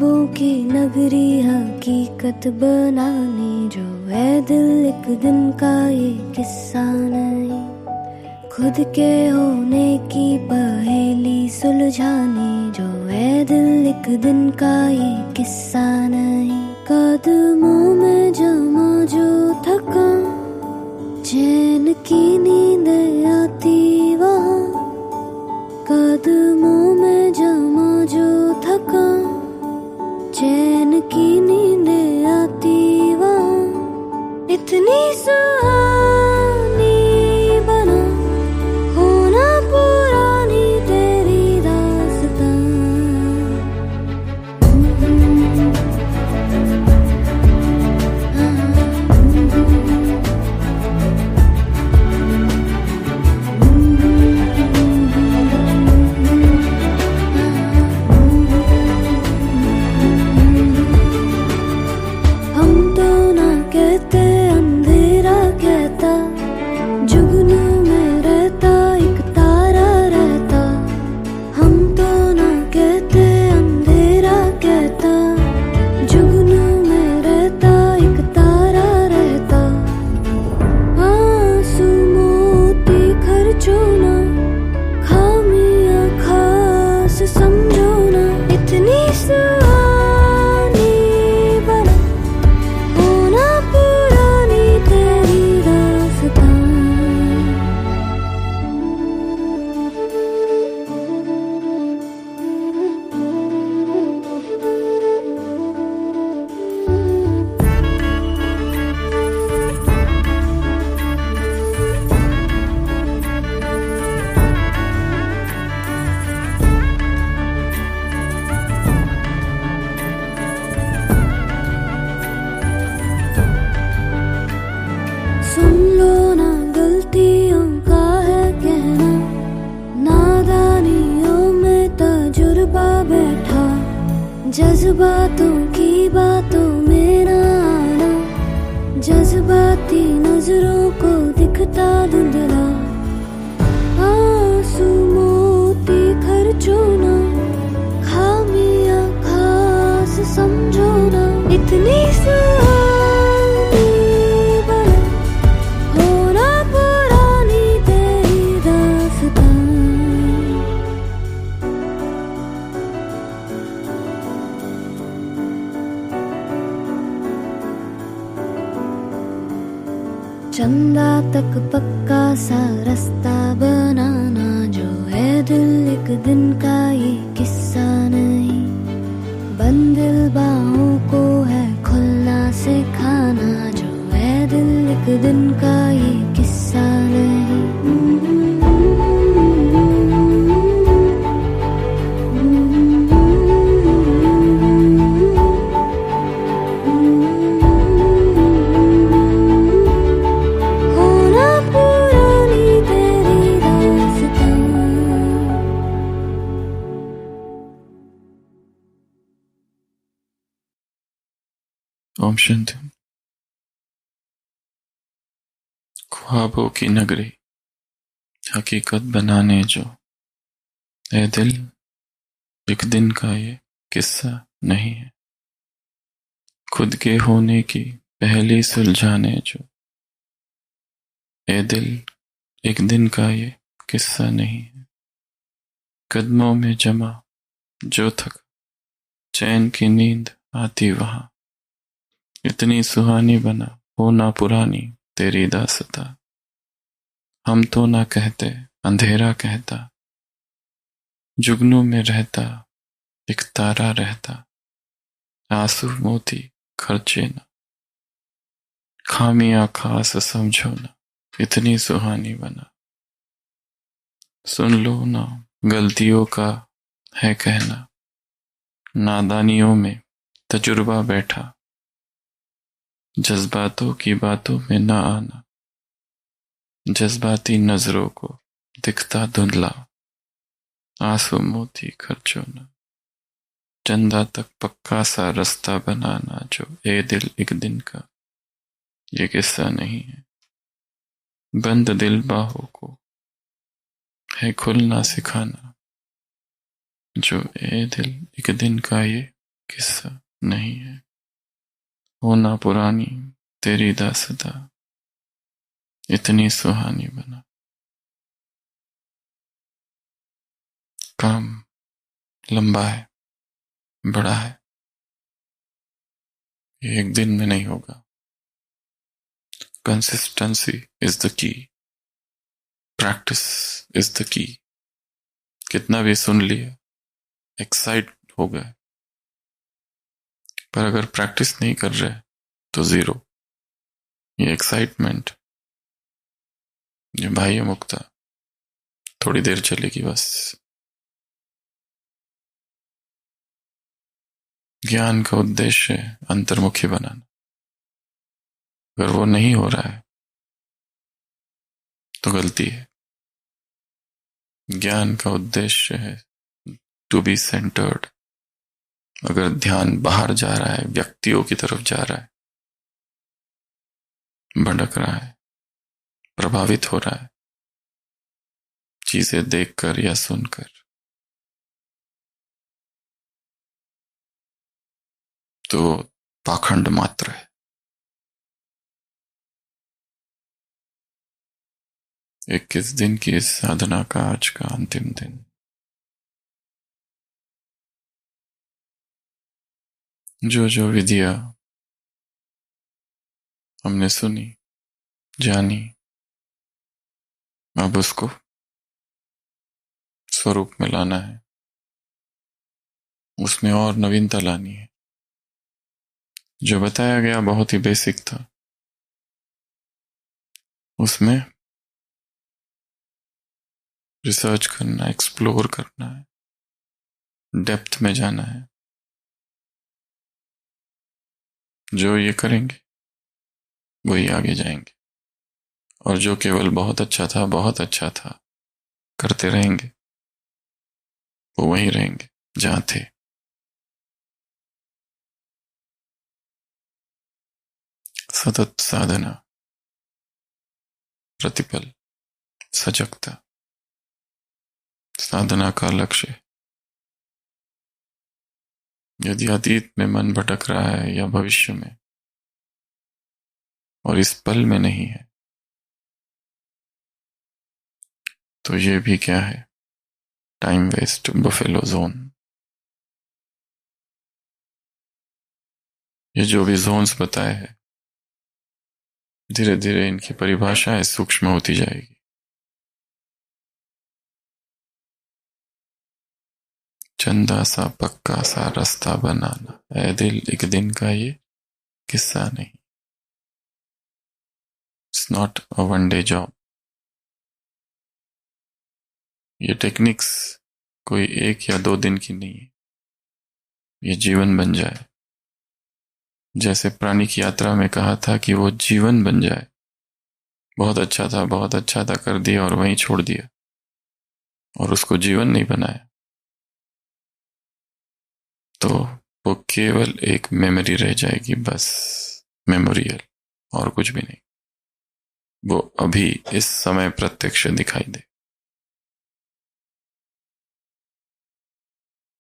ख्वाबों की नगरी हकीकत बनाने जो है दिल एक दिन का ये किस्सा नहीं। खुद के होने की पहेली सुलझाने जो है दिल एक दिन का ये किस्सा नहीं। कदमों में जमा जो थकान, चैन की नींद आती वहाँ। कदमों में जमा जो थकान, चैन की नींद आती वहाँ। इतनी सुहानी बना होना पुरानी तेरी दास्तां। जज्बातों की बातों में ना आना, जज्बाती नजरों को दिखता धुंधला। आंसू मोती खर्चो ना, खामियां खास समझो ना। इतनी सुहानी बना होना पुरानी तेरी दास्तां। चंदा तक पक्का सा रास्ता बनाना जो है दिल एक दिन का ये किस्सा नहीं। बंद दिल बाहों को है खुलना सिखाना जो है दिल एक दिन का ये किस्सा नहीं। ओम शांति। ख्वाबों की नगरी हकीकत बनाने जो है दिल एक दिन का ये किस्सा नहीं है। खुद के होने की पहेली सुलझाने जो है दिल एक दिन का ये किस्सा नहीं है। कदमों में जमा जो थक, चैन की नींद आती वहां। इतनी सुहानी बना होना पुरानी तेरी दास्तां। हम तो ना कहते अंधेरा कहता, जुगनू में रहता एक तारा रहता। आंसू मोती खर्चे ना, खामियां खास समझो ना। इतनी सुहानी बना सुन लो ना, गलतियों का है कहना। नादानियों में तजुर्बा बैठा, जज्बातों की बातों में न आना। जज्बाती नजरों को दिखता धुंधला। आंसू मोती खर्चो न, चंदा तक पक्का सा रास्ता बनाना जो ए दिल एक दिन का ये किस्सा नहीं है। बंद दिल बाहों को है खुलना सिखाना जो ए दिल एक दिन का ये किस्सा नहीं है। होना पुरानी तेरी दास्तां इतनी सुहानी बना। काम लंबा है, बड़ा है, ये एक दिन में नहीं होगा। Consistency is the key, practice is the key. कितना भी सुन लिया, एक्साइट हो गए, पर अगर प्रैक्टिस नहीं कर रहे तो जीरो। ये एक्साइटमेंट, ये बाह्य मुक्ता थोड़ी देर चलेगी बस। ज्ञान का उद्देश्य है अंतर्मुखी बनाना। अगर वो नहीं हो रहा है तो गलती है। ज्ञान का उद्देश्य है टू बी सेंटर्ड। अगर ध्यान बाहर जा रहा है, व्यक्तियों की तरफ जा रहा है, भटक रहा है, प्रभावित हो रहा है चीजें देखकर या सुनकर, तो पाखंड मात्र है। 21 दिन की इस साधना का आज का अंतिम दिन। जो जो विधियां हमने सुनी, जानी, अब उसको स्वरूप में लाना है। उसमें और नवीनता लानी है। जो बताया गया बहुत ही बेसिक था, उसमें रिसर्च करना, एक्सप्लोर करना है, डेप्थ में जाना है। जो ये करेंगे वही आगे जाएंगे, और जो केवल बहुत अच्छा था, बहुत अच्छा था करते रहेंगे, वो वहीं रहेंगे जहां थे। सतत साधना, प्रतिपल सजगता साधना का लक्ष्य। यदि अतीत में मन भटक रहा है या भविष्य में, और इस पल में नहीं है, तो ये भी क्या है? Time waste, buffalo zone. ये जो भी जोन्स बताए हैं, धीरे धीरे इनकी परिभाषाएं सूक्ष्म होती जाएगी। चंदा सा पक्का सा रास्ता बनाना, ऐ दिल एक दिन का ये किस्सा नहीं। It's not a one day job. ये टेक्निक्स कोई 1 या 2 दिन की नहीं है। ये जीवन बन जाए। जैसे प्राणिक यात्रा में कहा था कि वो जीवन बन जाए। बहुत अच्छा था, बहुत अच्छा था कर दिया और वहीं छोड़ दिया, और उसको जीवन नहीं बनाया, तो वो केवल एक मेमोरी रह जाएगी बस, मेमोरियल, और कुछ भी नहीं। वो अभी इस समय प्रत्यक्ष दिखाई दे।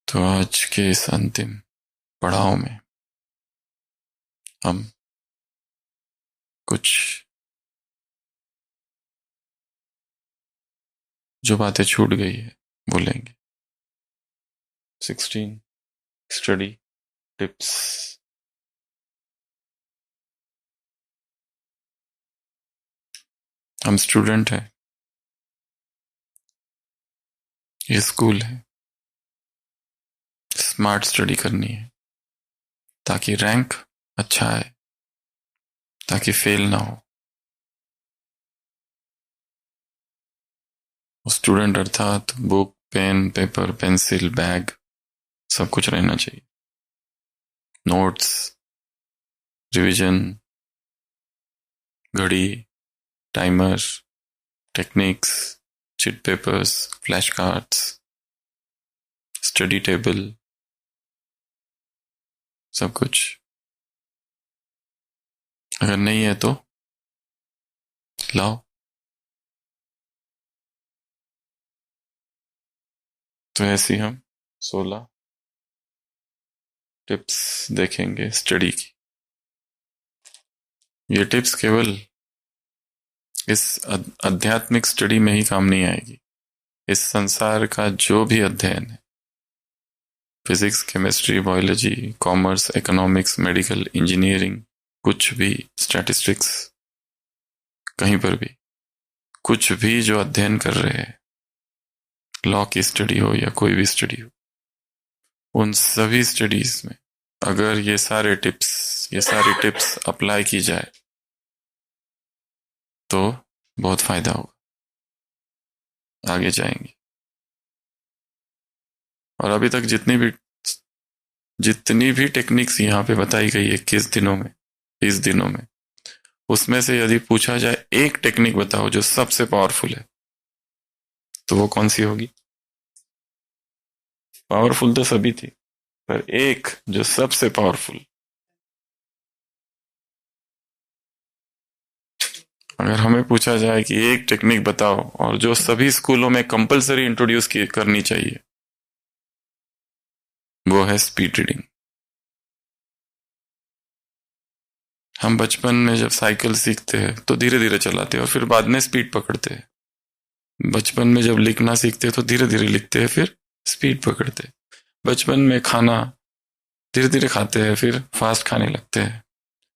तो आज के इस अंतिम पड़ाव में हम कुछ जो बातें छूट गई है बोलेंगे। 16 स्टडी टिप्स। हम स्टूडेंट हैं, ये स्कूल है, स्मार्ट स्टडी करनी है ताकि रैंक अच्छा आए, ताकि फेल ना हो। स्टूडेंट अर्थात book, pen, paper, pencil, bag सब कुछ रहना चाहिए। नोट्स, रिवीजन, घड़ी, timer, techniques, chit papers, flash cards, study table, सब कुछ। अगर नहीं है तो लाओ। तो ऐसे हम 16 टिप्स देखेंगे स्टडी की। ये टिप्स केवल इस आध्यात्मिक स्टडी में ही काम नहीं आएगी। इस संसार का जो भी अध्ययन है, physics, chemistry, biology, commerce, economics, medical, engineering, कुछ भी, स्टैटिस्टिक्स, कहीं पर भी कुछ भी जो अध्ययन कर रहे हैं, लॉ की स्टडी हो या कोई भी स्टडी हो, उन सभी स्टडीज में अगर ये सारी टिप्स अप्लाई की जाए तो बहुत फायदा होगा, आगे जाएंगे। और अभी तक जितनी भी टेक्निक्स यहाँ पे बताई गई है 20 दिनों में, उसमें से यदि पूछा जाए एक टेक्निक बताओ जो सबसे पावरफुल है, तो वो कौन सी होगी? पावरफुल तो सभी थी, पर एक जो सबसे पावरफुल, अगर हमें पूछा जाए कि एक टेक्निक बताओ और जो सभी स्कूलों में कंपलसरी इंट्रोड्यूस करनी चाहिए, वो है स्पीड रीडिंग। हम बचपन में जब साइकिल सीखते हैं तो धीरे धीरे चलाते हैं और फिर बाद में स्पीड पकड़ते हैं। बचपन में जब लिखना सीखते हैं तो धीरे धीरे लिखते हैं, फिर स्पीड पकड़ते हैं। बचपन में खाना धीरे धीरे खाते हैं, फिर फास्ट खाने लगते हैं।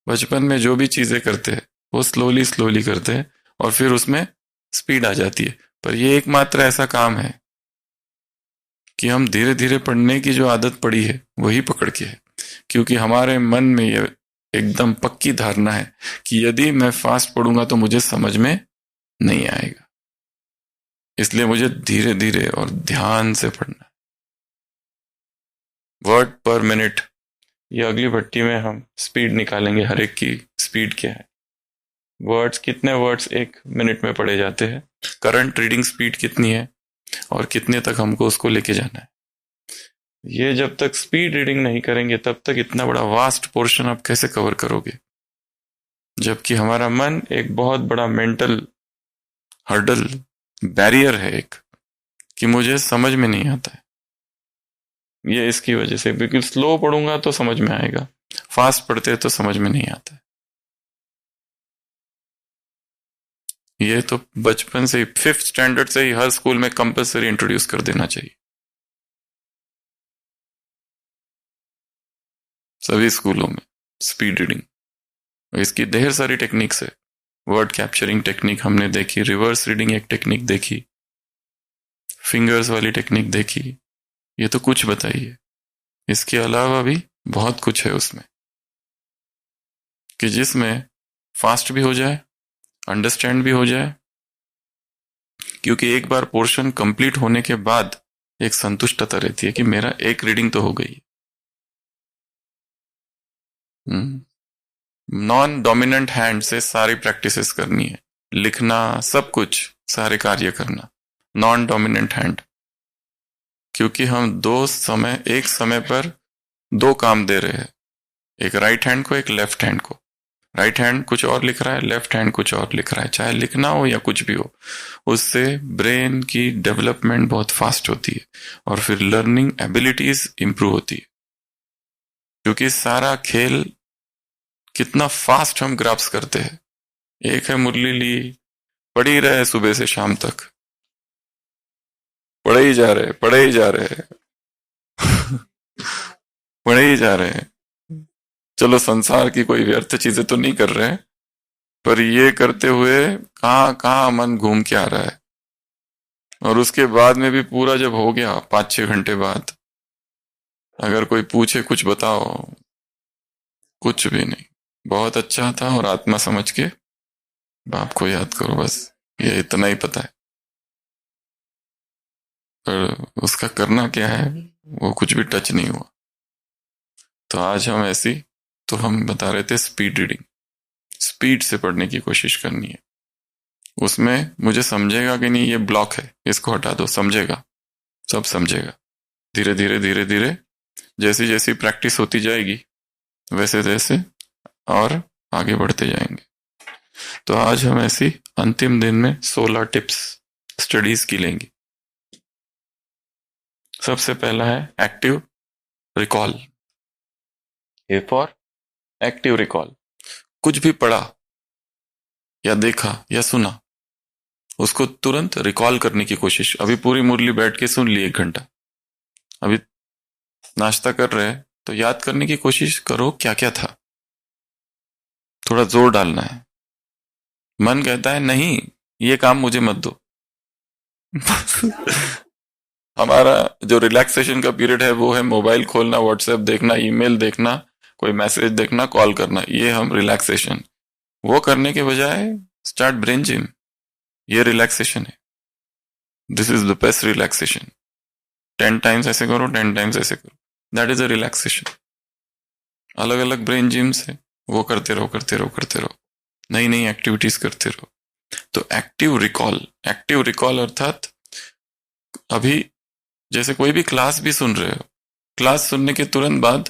बचपन में जो भी चीजें करते हैं वो स्लोली स्लोली करते हैं और फिर उसमें स्पीड आ जाती है। पर ये एकमात्र ऐसा काम है कि हम धीरे धीरे पढ़ने की जो आदत पड़ी है वही पकड़ के है, क्योंकि हमारे मन में ये एकदम पक्की धारणा है कि यदि मैं फास्ट पढ़ूंगा तो मुझे समझ में नहीं आएगा, इसलिए मुझे धीरे धीरे और ध्यान से पढ़ना है। वर्ड पर मिनट, ये अगली भट्टी में हम स्पीड निकालेंगे, हर एक की स्पीड क्या है, वर्ड्स, कितने वर्ड्स एक मिनट में पढ़े जाते हैं, करंट रीडिंग स्पीड कितनी है और कितने तक हमको उसको लेके जाना है। ये जब तक स्पीड रीडिंग नहीं करेंगे तब तक इतना बड़ा वास्ट पोर्शन आप कैसे कवर करोगे, जबकि हमारा मन एक बहुत बड़ा मेंटल हर्डल, बैरियर है एक, कि मुझे समझ में नहीं आता है। ये इसकी वजह से, बिल्कुल स्लो पढ़ूंगा तो समझ में आएगा, फास्ट पढ़ते तो समझ में नहीं आता है। ये तो बचपन से ही, 5th स्टैंडर्ड से ही हर स्कूल में कंपलसरी इंट्रोड्यूस कर देना चाहिए, सभी स्कूलों में स्पीड रीडिंग। इसकी ढेर सारी टेक्निक्स है। वर्ड कैप्चरिंग टेक्निक हमने देखी, रिवर्स रीडिंग एक टेक्निक देखी, फिंगर्स वाली टेक्निक देखी, ये तो कुछ बताइए। इसके अलावा भी बहुत कुछ है उसमें कि जिसमें फास्ट भी हो जाए, अंडरस्टैंड भी हो जाए, क्योंकि एक बार पोर्शन कंप्लीट होने के बाद एक संतुष्टता रहती है कि मेरा एक रीडिंग तो हो गई। नॉन डोमिनेंट हैंड से सारी प्रैक्टिसेस करनी है, लिखना, सब कुछ, सारे कार्य करना नॉन डोमिनेंट हैंड, क्योंकि हम एक समय पर दो काम दे रहे हैं, एक राइट हैंड को, एक लेफ्ट हैंड को। राइट हैंड कुछ और लिख रहा है, लेफ्ट हैंड कुछ और लिख रहा है, चाहे लिखना हो या कुछ भी हो, उससे ब्रेन की डेवलपमेंट बहुत फास्ट होती है और फिर लर्निंग एबिलिटीज इंप्रूव होती है, क्योंकि सारा खेल कितना फास्ट हम ग्राफ्स करते हैं। एक है मुरली ली, पढ़ ही रहे सुबह से शाम तक, पढ़े ही जा रहे पढ़े ही जा रहे पढ़े ही जा रहे हैं। चलो संसार की कोई व्यर्थ चीजें तो नहीं कर रहे हैं, पर ये करते हुए कहां कहां मन घूम के आ रहा है। और उसके बाद में भी पूरा जब हो गया 5-6 घंटे बाद, अगर कोई पूछे कुछ बताओ, कुछ भी नहीं, बहुत अच्छा था और आत्मा समझ के बाप को याद करो, बस ये इतना ही पता है। पर उसका करना क्या है वो कुछ भी टच नहीं हुआ। तो आज हम बता रहे थे स्पीड रीडिंग, स्पीड से पढ़ने की कोशिश करनी है। उसमें मुझे समझेगा कि नहीं ये ब्लॉक है, इसको हटा दो, समझेगा, सब समझेगा। धीरे धीरे धीरे धीरे जैसी जैसी प्रैक्टिस होती जाएगी वैसे वैसे और आगे बढ़ते जाएंगे। तो आज हम ऐसी अंतिम दिन में 16 टिप्स स्टडीज की लेंगे। सबसे पहला है active recall. A for active recall. कुछ भी पढ़ा या देखा या सुना, उसको तुरंत रिकॉल करने की कोशिश। अभी पूरी मुरली बैठ के सुन ली 1 घंटा, अभी नाश्ता कर रहे हैं तो याद करने की कोशिश करो क्या क्या था। थोड़ा जोर डालना है। मन कहता है नहीं, ये काम मुझे मत दो। हमारा जो रिलैक्सेशन का पीरियड है वो है मोबाइल खोलना, व्हाट्सएप देखना, ईमेल देखना, कोई मैसेज देखना, कॉल करना, ये हम रिलैक्सेशन। वो करने के बजाय स्टार्ट ब्रेन जिम, ये रिलैक्सेशन है। This is the best relaxation. 10 times ऐसे करो, 10 टाइम्स ऐसे करो, दैट इज अ रिलैक्सेशन। अलग अलग ब्रेन जिम्स है, वो करते रहो करते रहो करते रहो, नई नई एक्टिविटीज करते रहो। तो एक्टिव रिकॉल अर्थात अभी जैसे कोई भी क्लास भी सुन रहे हो, क्लास सुनने के तुरंत बाद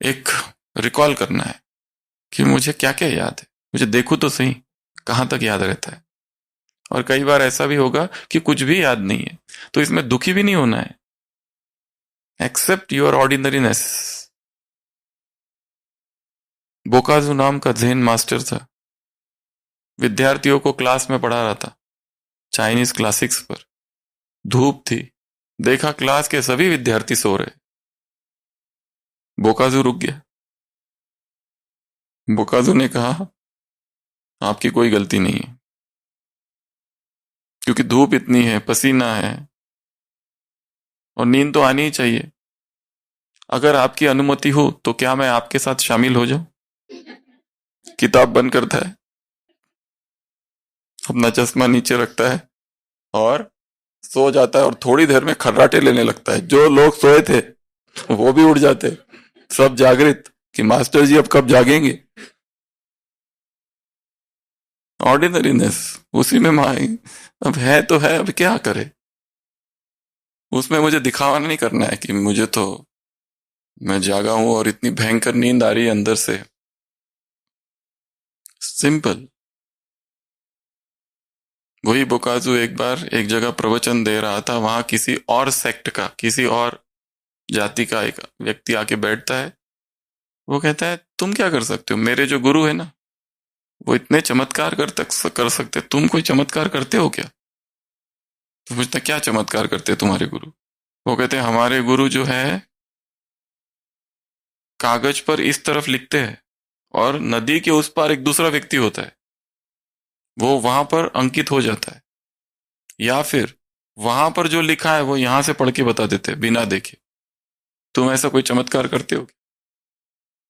एक रिकॉल करना है कि मुझे क्या क्या याद है, मुझे देखो तो सही कहां तक याद रहता है। और कई बार ऐसा भी होगा कि कुछ भी याद नहीं है, तो इसमें दुखी भी नहीं होना है। Accept your ordinariness. बोकाजू नाम का ज़ेन मास्टर था, विद्यार्थियों को क्लास में पढ़ा रहा था, चाइनीज क्लासिक्स पर। धूप थी, देखा क्लास के सभी विद्यार्थी सो रहे। बोकाजू रुक गया। बोकाजू ने कहा आपकी कोई गलती नहीं है, क्योंकि धूप इतनी है, पसीना है और नींद तो आनी ही चाहिए। अगर आपकी अनुमति हो तो क्या मैं आपके साथ शामिल हो जाऊं? किताब बंद करता है, अपना चश्मा नीचे रखता है और सो जाता है, और थोड़ी देर में खर्राटे लेने लगता है। जो लोग सोए थे वो भी उठ जाते, सब जागृत कि मास्टर जी अब कब जागेंगे। ऑर्डिनरीनेस उसी में माई। अब है तो है, अब क्या करे। उसमें मुझे दिखावा नहीं करना है कि मुझे तो, मैं जागा हूं और इतनी भयंकर नींद आ रही है अंदर से। सिंपल। वही बोकाजू एक बार एक जगह प्रवचन दे रहा था, वहां किसी और सेक्ट का, किसी और जाति का एक व्यक्ति आके बैठता है। वो कहता है तुम क्या कर सकते हो, मेरे जो गुरु है ना वो इतने चमत्कार कर सकते, तुम कोई चमत्कार करते हो क्या? तो पूछता क्या चमत्कार करते हैं तुम्हारे गुरु? वो कहते हैं हमारे गुरु जो है कागज पर इस तरफ लिखते हैं और नदी के उस पार एक दूसरा व्यक्ति होता है, वो वहां पर अंकित हो जाता है, या फिर वहां पर जो लिखा है वो यहां से पढ़ के बता देते हैं बिना देखे। तुम ऐसा कोई चमत्कार करते हो?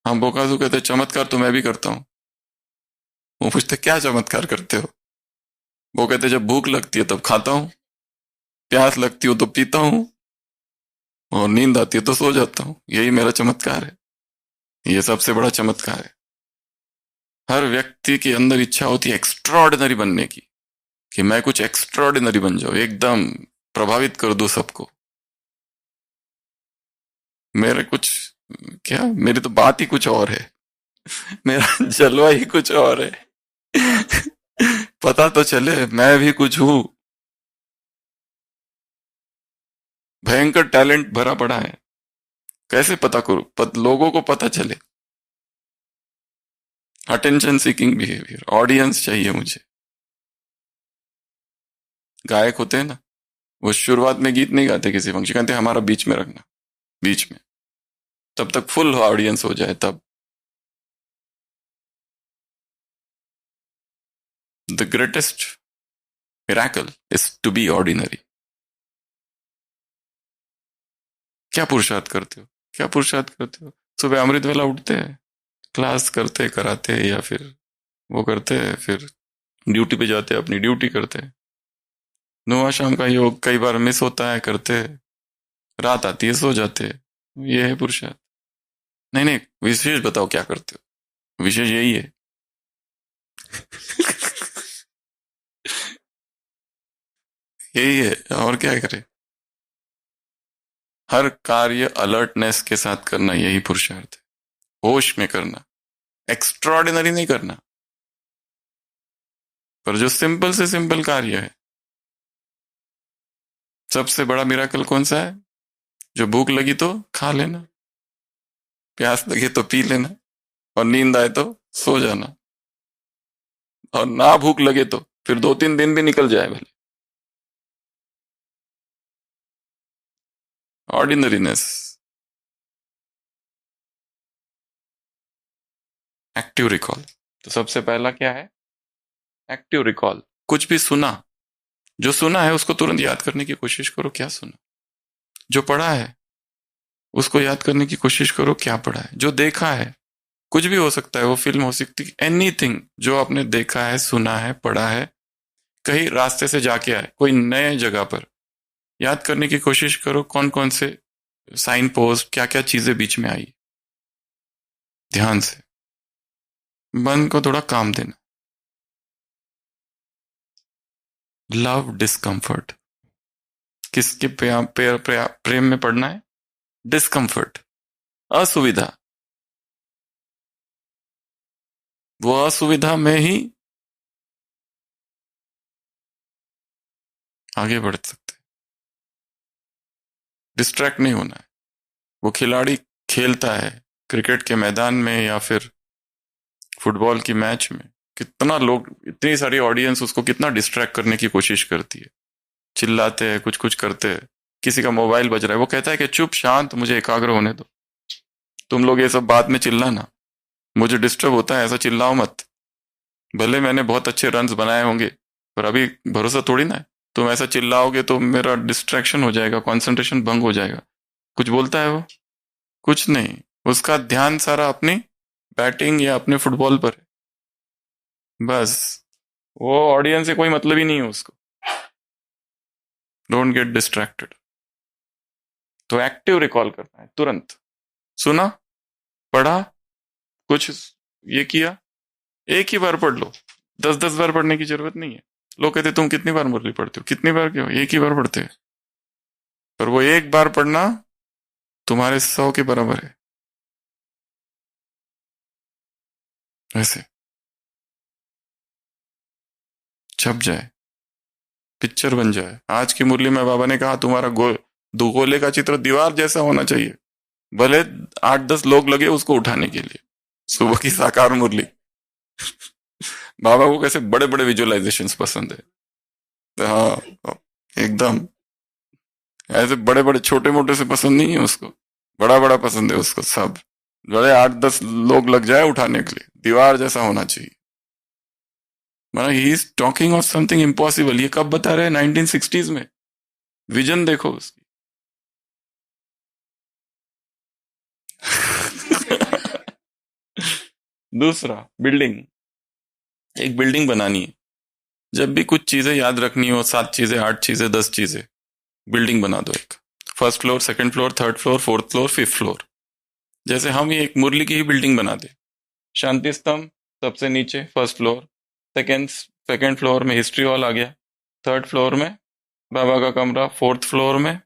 हम बोकाजू कहते चमत्कार तो मैं भी करता हूं। वो पूछते क्या चमत्कार करते हो? वो कहते जब भूख लगती है तब खाता हूं, प्यास लगती हो तो पीता हूं, और नींद आती है तो सो जाता हूं। यही मेरा चमत्कार है, ये सबसे बड़ा चमत्कार है। हर व्यक्ति के अंदर इच्छा होती है एक्स्ट्राऑर्डिनरी बनने की, कि मैं कुछ एक्स्ट्राऑर्डिनरी बन जाऊं, एकदम प्रभावित कर दूं सबको। मेरे कुछ, क्या, मेरी तो बात ही कुछ और है, मेरा जलवा ही कुछ और है। पता तो चले मैं भी कुछ हूं। भयंकर टैलेंट भरा पड़ा है, कैसे पता करूं, लोगों को पता चले। अटेंशन सीकिंग बिहेवियर, ऑडियंस चाहिए मुझे। गायक होते हैं ना, वो शुरुआत में गीत नहीं गाते किसी फंक्शन, कहते हमारा बीच में रखना, बीच में, तब तक फुल ऑडियंस हो जाए तब। The greatest miracle is to be ordinary. क्या पुरुषार्थ करते हो, क्या पुरुषार्थ करते हो? सुबह अमृत वेला उठते हैं, क्लास करते कराते, या फिर वो करते हैं, फिर ड्यूटी पे जाते हैं, अपनी ड्यूटी करते हैं। नुआ शाम का योग कई बार मिस होता है, करते हैं, रात आती है सो जाते हैं। ये है पुरुषार्थ। नहीं नहीं, विशेष बताओ क्या करते हो, विशेष यही है। यही है, और क्या करे। हर कार्य अलर्टनेस के साथ करना, यही पुरुषार्थ है। होश में करना, एक्स्ट्रॉर्डिनरी नहीं करना, पर जो सिंपल से सिंपल कार्य है। सबसे बड़ा मिराकल कौन सा है? जो भूख लगी तो खा लेना, प्यास लगे तो पी लेना, और नींद आए तो सो जाना, और ना भूख लगे तो फिर 2-3 दिन भी निकल जाए भले। ऑर्डिनरीनेस। Active recall. तो सबसे पहला क्या है? Active recall. कुछ भी सुना, जो सुना है उसको तुरंत याद करने की कोशिश करो, क्या सुना। जो पढ़ा है उसको याद करने की कोशिश करो, क्या पढ़ा है। जो देखा है, कुछ भी हो सकता है, वो फिल्म हो सकती है, एनीथिंग जो आपने देखा है, सुना है, पढ़ा है, कहीं रास्ते से जाके आए कोई नए जगह पर, याद करने की कोशिश करो कौन कौन से साइन पोस्ट, क्या क्या चीजें बीच में आई। ध्यान से मन को थोड़ा काम देना। Love discomfort. किसके प्रेम में पड़ना है? डिस्कम्फर्ट, असुविधा। वो असुविधा में ही आगे बढ़ सकते। डिस्ट्रैक्ट नहीं होना है। वो खिलाड़ी खेलता है क्रिकेट के मैदान में या फिर फुटबॉल की मैच में, कितना लोग, इतनी सारी ऑडियंस उसको कितना डिस्ट्रैक्ट करने की कोशिश करती है, चिल्लाते हैं, कुछ कुछ करते हैं। किसी का मोबाइल बज रहा है, वो कहता है कि चुप शांत, मुझे एकाग्र होने दो। तुम लोग ये सब बाद में चिल्लाना, मुझे डिस्टर्ब होता है, ऐसा चिल्लाओ मत। भले मैंने बहुत अच्छे रन्स बनाए होंगे, पर अभी भरोसा थोड़ी ना है। तुम ऐसा चिल्लाओगे तो मेरा डिस्ट्रैक्शन हो जाएगा, कंसंट्रेशन भंग हो जाएगा। कुछ बोलता है वो? कुछ नहीं, उसका ध्यान सारा अपनी बैटिंग या अपने फुटबॉल पर है बस। वो ऑडियंस से कोई मतलब ही नहीं है उसको। Don't get distracted. तो एक्टिव रिकॉल करना है तुरंत। सुना, पढ़ा, कुछ ये किया, एक ही बार पढ़ लो। 10-10 बार पढ़ने की जरूरत नहीं है। लोग कहते तुम कितनी बार मुरली पढ़ते हो? कितनी बार क्यों, एक ही बार पढ़ते हैं। पर वो एक बार पढ़ना तुम्हारे 100 के बराबर है। ऐसे छप जाए, पिक्चर बन जाए। आज की मुरली में बाबा ने कहा तुम्हारा दो गोले का चित्र दीवार जैसा होना चाहिए, भले 8-10 लोग लगे उसको उठाने के लिए। सुबह की साकार मुरली। बाबा को कैसे बड़े बड़े विजुअलाइजेशंस पसंद है। हाँ, एकदम ऐसे बड़े बड़े छोटे मोटे से पसंद नहीं है उसको, बड़ा बड़ा पसंद है उसको। सब बड़े 8-10 लोग लग जाए उठाने के लिए, दीवार जैसा होना चाहिए। मतलब he is talking of something impossible. ये कब बता रहे हैं? 1960s में। विजन देखो उसकी। दूसरा, बिल्डिंग। एक बिल्डिंग बनानी है। जब भी कुछ चीजें याद रखनी हो, 7 चीजें, 8 चीजें, 10 चीजें, बिल्डिंग बना दो एक। First floor, second floor, third floor, fourth floor, fifth floor. जैसे हम ये एक मुरली की ही बिल्डिंग बना दे। शांति स्तंभ सबसे नीचे, first floor. Second second floor में हिस्ट्री हॉल आ गया। थर्ड फ्लोर में बाबा का कमरा। फोर्थ फ्लोर में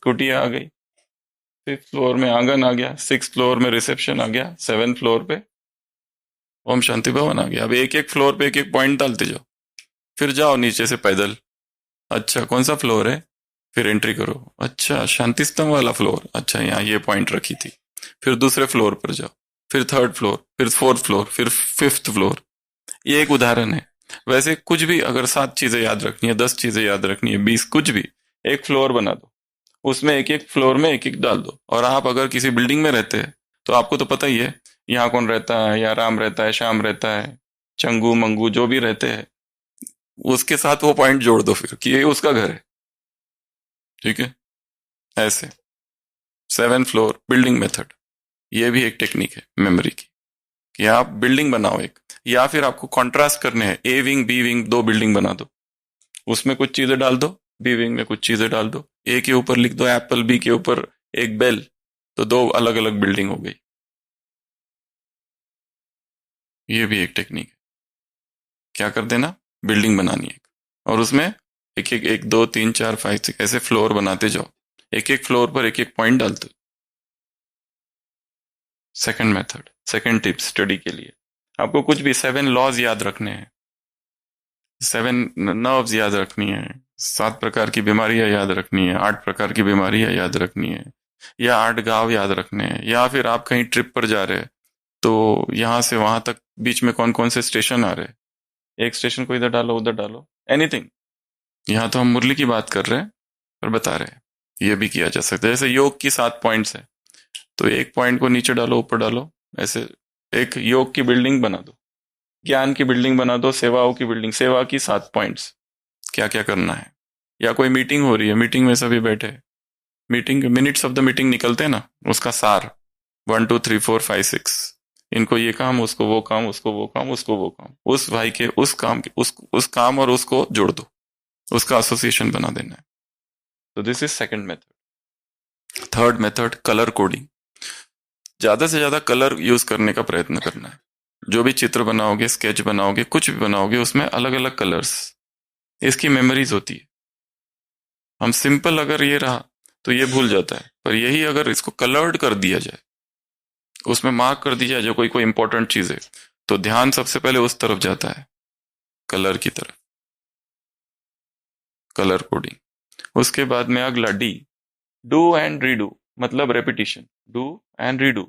कुटिया आ गई। फिफ्थ फ्लोर में आंगन आ गया। सिक्स फ्लोर में रिसेप्शन आ गया। सेवन फ्लोर पे ओम शांति भवन आ गया। अब एक एक फ्लोर पे एक एक पॉइंट डालते जाओ। फिर जाओ नीचे से पैदल। अच्छा कौन सा फ्लोर है? फिर एंट्री करो। अच्छा शांति स्तंभ वाला फ्लोर, अच्छा यहाँ ये पॉइंट रखी थी। फिर दूसरे फ्लोर पर जाओ, फिर थर्ड फ्लोर, फिर फोर्थ फ्लोर, फिर फिफ्थ फ्लोर। ये एक उदाहरण है। वैसे कुछ भी अगर 7 चीजें याद रखनी है, 10 चीजें याद रखनी है, 20, कुछ भी, एक फ्लोर बना दो। उसमें एक एक फ्लोर में एक एक डाल दो। और आप अगर किसी बिल्डिंग में रहते हैं तो आपको तो पता ही है यहाँ कौन रहता है, या राम रहता है, श्याम रहता है, चंगू मंगू जो भी रहते हैं, उसके साथ वो पॉइंट जोड़ दो फिर कि ये उसका घर है। ठीक है? ऐसे 7 फ्लोर बिल्डिंग मेथड, ये भी एक टेक्निक है मेमोरी की, कि आप बिल्डिंग बनाओ एक। या फिर आपको कॉन्ट्रास्ट करने हैं, A wing B wing 2 building बना दो। उसमें कुछ चीजें डाल दो, बी विंग में कुछ चीजें डाल दो। ए के ऊपर लिख दो एप्पल, बी के ऊपर एक बेल, तो 2 अलग अलग बिल्डिंग हो गई। ये भी एक टेक्निक है। क्या कर देना? बिल्डिंग बनानी है और उसमें एक एक 1 2 3 4 5 6 ऐसे फ्लोर बनाते जाओ। एक एक फ्लोर पर एक एक पॉइंट डालते। Second method, second tip study के लिए, आपको कुछ भी 7 लॉज याद रखने हैं, 7 नर्व्स याद रखनी है, 7 प्रकार की बीमारियां याद रखनी है, 8 प्रकार की बीमारियां याद रखनी है, या 8 गांव याद रखने हैं, या फिर आप कहीं ट्रिप पर जा रहे हैं तो यहाँ से वहां तक बीच में कौन कौन से स्टेशन आ रहे हैं, एक स्टेशन को इधर डालो उधर डालो, एनीथिंग। यहाँ तो हम मुरली की बात कर रहे हैं और बता रहे हैं, ये भी किया जा सकता है। जैसे योग की 7 पॉइंट्स है, तो एक पॉइंट को नीचे डालो ऊपर डालो, ऐसे एक योग की बिल्डिंग बना दो, ज्ञान की बिल्डिंग बना दो, सेवाओं की बिल्डिंग, सेवा की 7 पॉइंट्स, क्या क्या करना है। या कोई मीटिंग हो रही है, मीटिंग में सभी बैठे, meeting minutes of the meeting निकलते हैं ना, उसका सार 1 2 3 4 5 6, इनको ये काम, उसको वो काम, उसको वो काम, उसको वो काम, उस भाई के उस काम के उस काम और उसको जोड़ दो, उसका एसोसिएशन बना देना है। तो this is second method. Third method, colour coding. ज्यादा से ज्यादा कलर यूज करने का प्रयत्न करना है। जो भी चित्र बनाओगे, स्केच बनाओगे, कुछ भी बनाओगे, उसमें अलग अलग कलर्स, इसकी मेमोरीज होती है। हम सिंपल अगर ये रहा तो ये भूल जाता है, पर यही अगर इसको कलर्ड कर दिया जाए, उसमें मार्क कर दिया जाए जो कोई कोई इंपॉर्टेंट चीज है, तो ध्यान सबसे पहले उस तरफ जाता है, कलर की तरफ, कलर कोडिंग। उसके बाद में अगला डी, डू एंड रीडू, मतलब रेपिटिशन, डू एंड रीडू,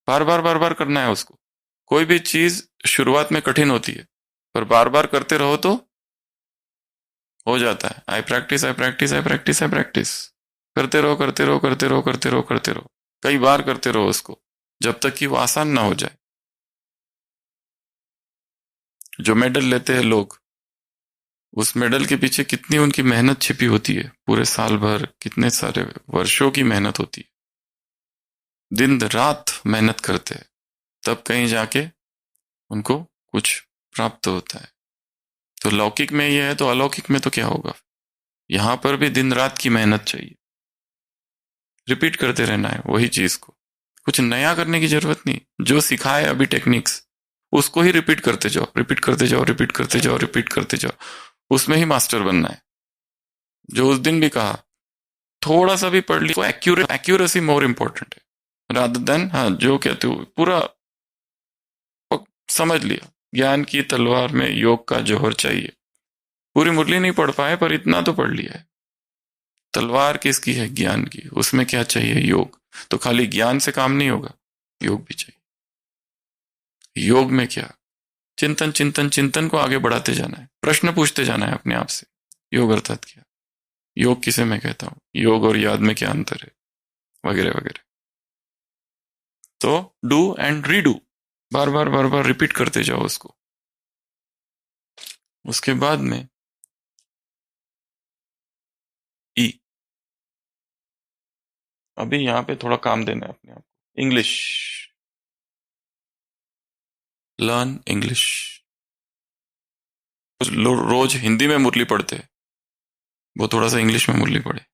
बार बार बार बार करना है उसको। कोई भी चीज शुरुआत में कठिन होती है, पर बार बार करते रहो तो हो जाता है। I practice I practice I practice I practice, करते रहो करते रहो करते रहो करते रहो करते रहो, कई बार करते रहो उसको, जब तक कि वो आसान ना हो जाए। जो मेडल लेते हैं लोग, उस मेडल के पीछे कितनी उनकी मेहनत छिपी होती है, पूरे साल भर कितने सारे वर्षों की मेहनत होती है, दिन रात मेहनत करते हैं, तब कहीं जाके उनको कुछ प्राप्त होता है। तो लौकिक में यह है, तो अलौकिक में तो क्या होगा। यहां पर भी दिन रात की मेहनत चाहिए, रिपीट करते रहना है वही चीज को, कुछ नया करने की जरूरत नहीं। जो सिखाए अभी टेक्निक्स, उसको ही रिपीट करते जाओ, रिपीट करते जाओ, रिपीट करते जाओ, रिपीट करते जाओ, उसमें ही मास्टर बनना है। जो उस दिन भी कहा, थोड़ा सा भी पढ़ लिया, एक्यूरेसी मोर इंपॉर्टेंट है रादर देन, हाँ जो कहते हो पूरा समझ लिया। ज्ञान की तलवार में योग का जौहर चाहिए। पूरी मुरली नहीं पढ़ पाए, पर इतना तो पढ़ लिया है। तलवार किसकी है? ज्ञान की। उसमें क्या चाहिए? योग। तो खाली ज्ञान से काम नहीं होगा, योग भी चाहिए। योग में क्या? चिंतन चिंतन चिंतन को आगे बढ़ाते जाना है, प्रश्न पूछते जाना है अपने आप से, योग अर्थात क्या, योग किसे मैं कहता हूं, योग और याद में क्या अंतर है, वगैरह वगैरह। तो do and redo, bar bar bar bar repeat करते जाओ उसको। उसके बाद में ई, अभी यहां पे थोड़ा काम देना है अपने आप को। English, learn English. रोज हिंदी में मुरली पढ़ते हैं, वो थोड़ा सा इंग्लिश में मुरली पढ़े।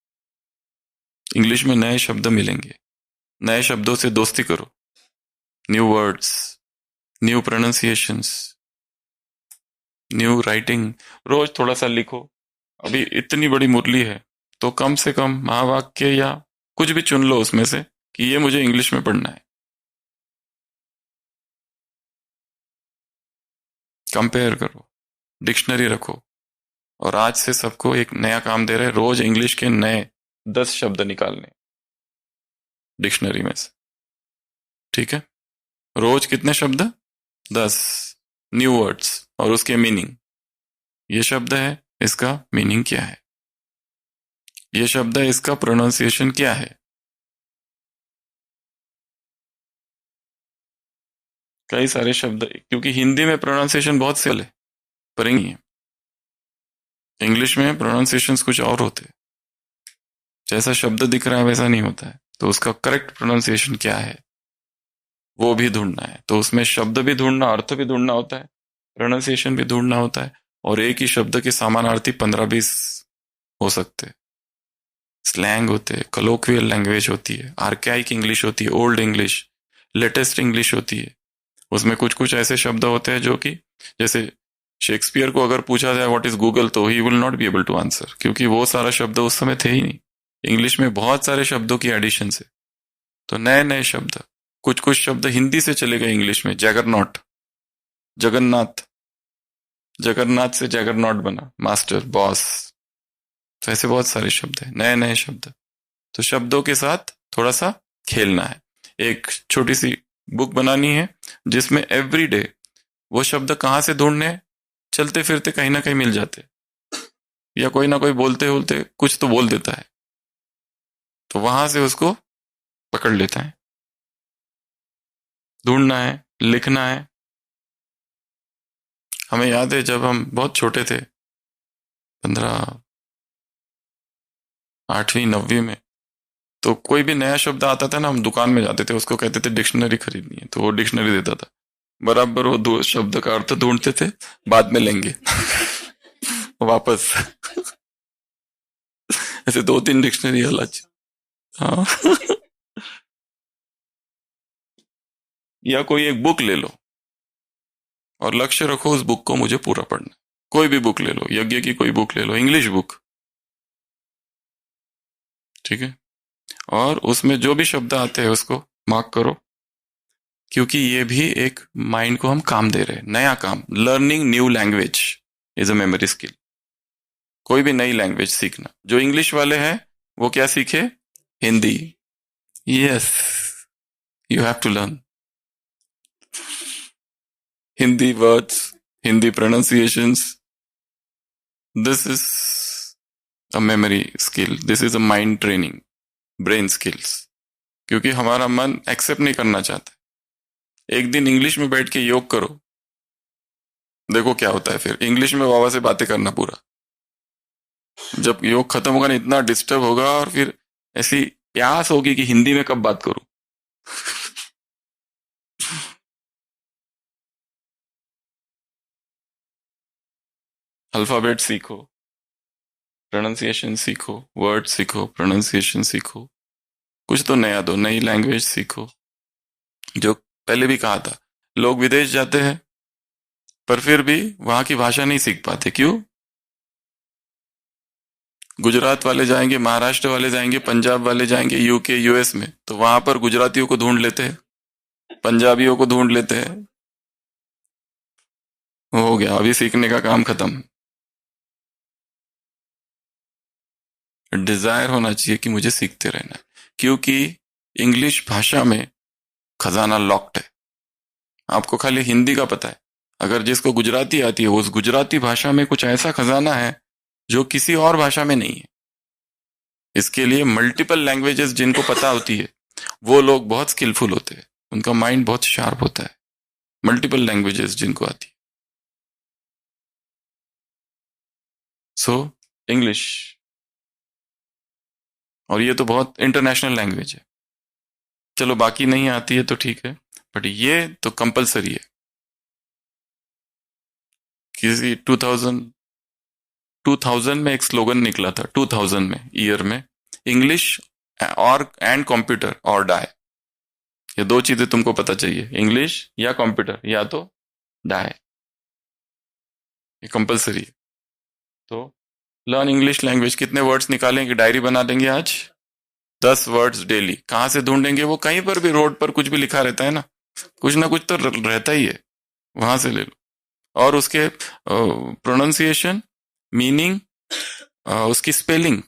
इंग्लिश में नए शब्द मिलेंगे, नए शब्दों से दोस्ती करो, new words, new pronunciations, new writing. रोज थोड़ा सा लिखो। अभी इतनी बड़ी मुरली है, तो कम से कम महावाक्य या कुछ भी चुन लो उसमें से कि ये मुझे इंग्लिश में पढ़ना है। कंपेयर करो, डिक्शनरी रखो। और आज से सबको एक नया काम दे रहे हैं, रोज इंग्लिश के नए 10 शब्द निकालने डिक्शनरी में से। ठीक है, रोज कितने शब्द? 10 न्यू वर्ड्स और उसके मीनिंग। ये शब्द है, इसका मीनिंग क्या है, ये शब्द है, इसका प्रोनाउंसिएशन क्या है। कई सारे शब्द, क्योंकि हिंदी में प्रोनाउंसिएशन बहुत सिंपल है, पर इंग्लिश में प्रोनाउंसिएशंस कुछ और होते हैं। जैसा शब्द दिख रहा है वैसा नहीं होता है, तो उसका करेक्ट प्रोनाउंसिएशन क्या है वो भी ढूंढना है। तो उसमें शब्द भी ढूंढना, अर्थ भी ढूंढना होता है, प्रोनाउंसिएशन भी ढूंढना होता है। और एक ही शब्द के समानार्थी 15-20 हो सकते हैं। स्लैंग होते हैं, कलोक्वियल लैंग्वेज होती है, आर्काइक इंग्लिश होती है, ओल्ड इंग्लिश, लेटेस्ट इंग्लिश होती है। उसमें कुछ कुछ ऐसे शब्द होते हैं जो कि, जैसे शेक्सपियर को अगर पूछा जाए व्हाट इज गूगल, तो he will not be able to answer, क्योंकि वो सारा शब्द उस समय थे ही नहीं। इंग्लिश में बहुत सारे शब्दों की एडिशन से, तो नए नए शब्द, कुछ कुछ शब्द हिंदी से चले गए इंग्लिश में। जगरनॉट, जगन्नाथ, जगन्नाथ से जगरनॉट बना, मास्टर, बॉस। तो ऐसे बहुत सारे शब्द हैं, नए नए शब्द। तो शब्दों के साथ थोड़ा सा खेलना है। एक छोटी सी बुक बनानी है जिसमें एवरी डे वो शब्द कहाँ से ढूंढने हैं, चलते फिरते कहीं ना कहीं मिल जाते, या कोई ना कोई बोलते बोलते कुछ तो बोल देता है, तो वहां से उसको पकड़ लेता है। ढूंढना है, लिखना है। हमें याद है जब हम बहुत छोटे थे, 15, 8वीं 9वीं में, तो कोई भी नया शब्द आता था ना, हम दुकान में जाते थे, उसको कहते थे डिक्शनरी खरीदनी है, तो वो डिक्शनरी देता था। बराबर वो दो शब्द का अर्थ ढूंढते थे, बाद में लेंगे वापस ऐसे 2-3 डिक्शनरी अलग। हाँ या कोई एक बुक ले लो और लक्ष्य रखो उस बुक को मुझे पूरा पढ़ना। कोई भी बुक ले लो, यज्ञ की कोई बुक ले लो, इंग्लिश बुक, ठीक है, और उसमें जो भी शब्द आते हैं उसको मार्क करो, क्योंकि ये भी एक माइंड को हम काम दे रहे हैं, नया काम। Learning new language is a memory skill. कोई भी नई लैंग्वेज सीखना। जो इंग्लिश वाले हैं वो क्या सीखे? Hindi. Yes, you have to learn Hindi words, Hindi pronunciations. This is a memory skill, this is a mind training, brain skills. क्योंकि हमारा मन एक्सेप्ट नहीं करना चाहता। एक दिन इंग्लिश में बैठ के योग करो, देखो क्या होता है। फिर इंग्लिश में बाबा से बातें करना पूरा। जब योग खत्म होगा ना, इतना डिस्टर्ब होगा, और फिर ऐसी प्यास होगी कि हिंदी में कब बात करूं। अल्फाबेट सीखो, प्रोनाउंसिएशन सीखो, वर्ड सीखो, प्रोनाउंसिएशन सीखो, कुछ तो नया दो, नई लैंग्वेज सीखो। जो पहले भी कहा था, लोग विदेश जाते हैं पर फिर भी वहां की भाषा नहीं सीख पाते। क्यों? गुजरात वाले जाएंगे, महाराष्ट्र वाले जाएंगे, पंजाब वाले जाएंगे यूके यूएस में, तो वहां पर गुजरातियों को ढूंढ लेते हैं, पंजाबियों को ढूंढ लेते हैं। हो गया, अभी सीखने का काम खत्म। डिजायर होना चाहिए कि मुझे सीखते रहना है, क्योंकि इंग्लिश भाषा में खजाना लॉक्ड है। आपको खाली हिंदी का पता है, अगर जिसको गुजराती आती है, उस गुजराती भाषा में कुछ ऐसा खजाना है जो किसी और भाषा में नहीं है। इसके लिए मल्टीपल लैंग्वेजेस जिनको पता होती है, वो लोग बहुत स्किलफुल होते हैं, उनका माइंड बहुत शार्प होता है। मल्टीपल लैंग्वेजेस जिनको आती है। सो इंग्लिश, और ये तो बहुत इंटरनेशनल लैंग्वेज है। चलो बाकी नहीं आती है तो ठीक है, बट ये तो कंपलसरी है। किसी 2000 में एक स्लोगन निकला था, 2000 में, ईयर में, इंग्लिश और एंड कंप्यूटर और डाई। ये दो चीजें तुमको पता चाहिए, इंग्लिश या कंप्यूटर या तो डाई। ये कंपलसरी है। तो लर्न इंग्लिश लैंग्वेज। कितने वर्ड्स निकालेंगे? डायरी बना देंगे आज, 10 वर्ड्स डेली। कहां से ढूंढेंगे? वो कहीं पर भी, रोड पर कुछ भी लिखा रहता है ना कुछ तो रहता ही है, वहां से ले लो। और उसके प्रोनाउंसिएशन, मीनिंग, उसकी स्पेलिंग।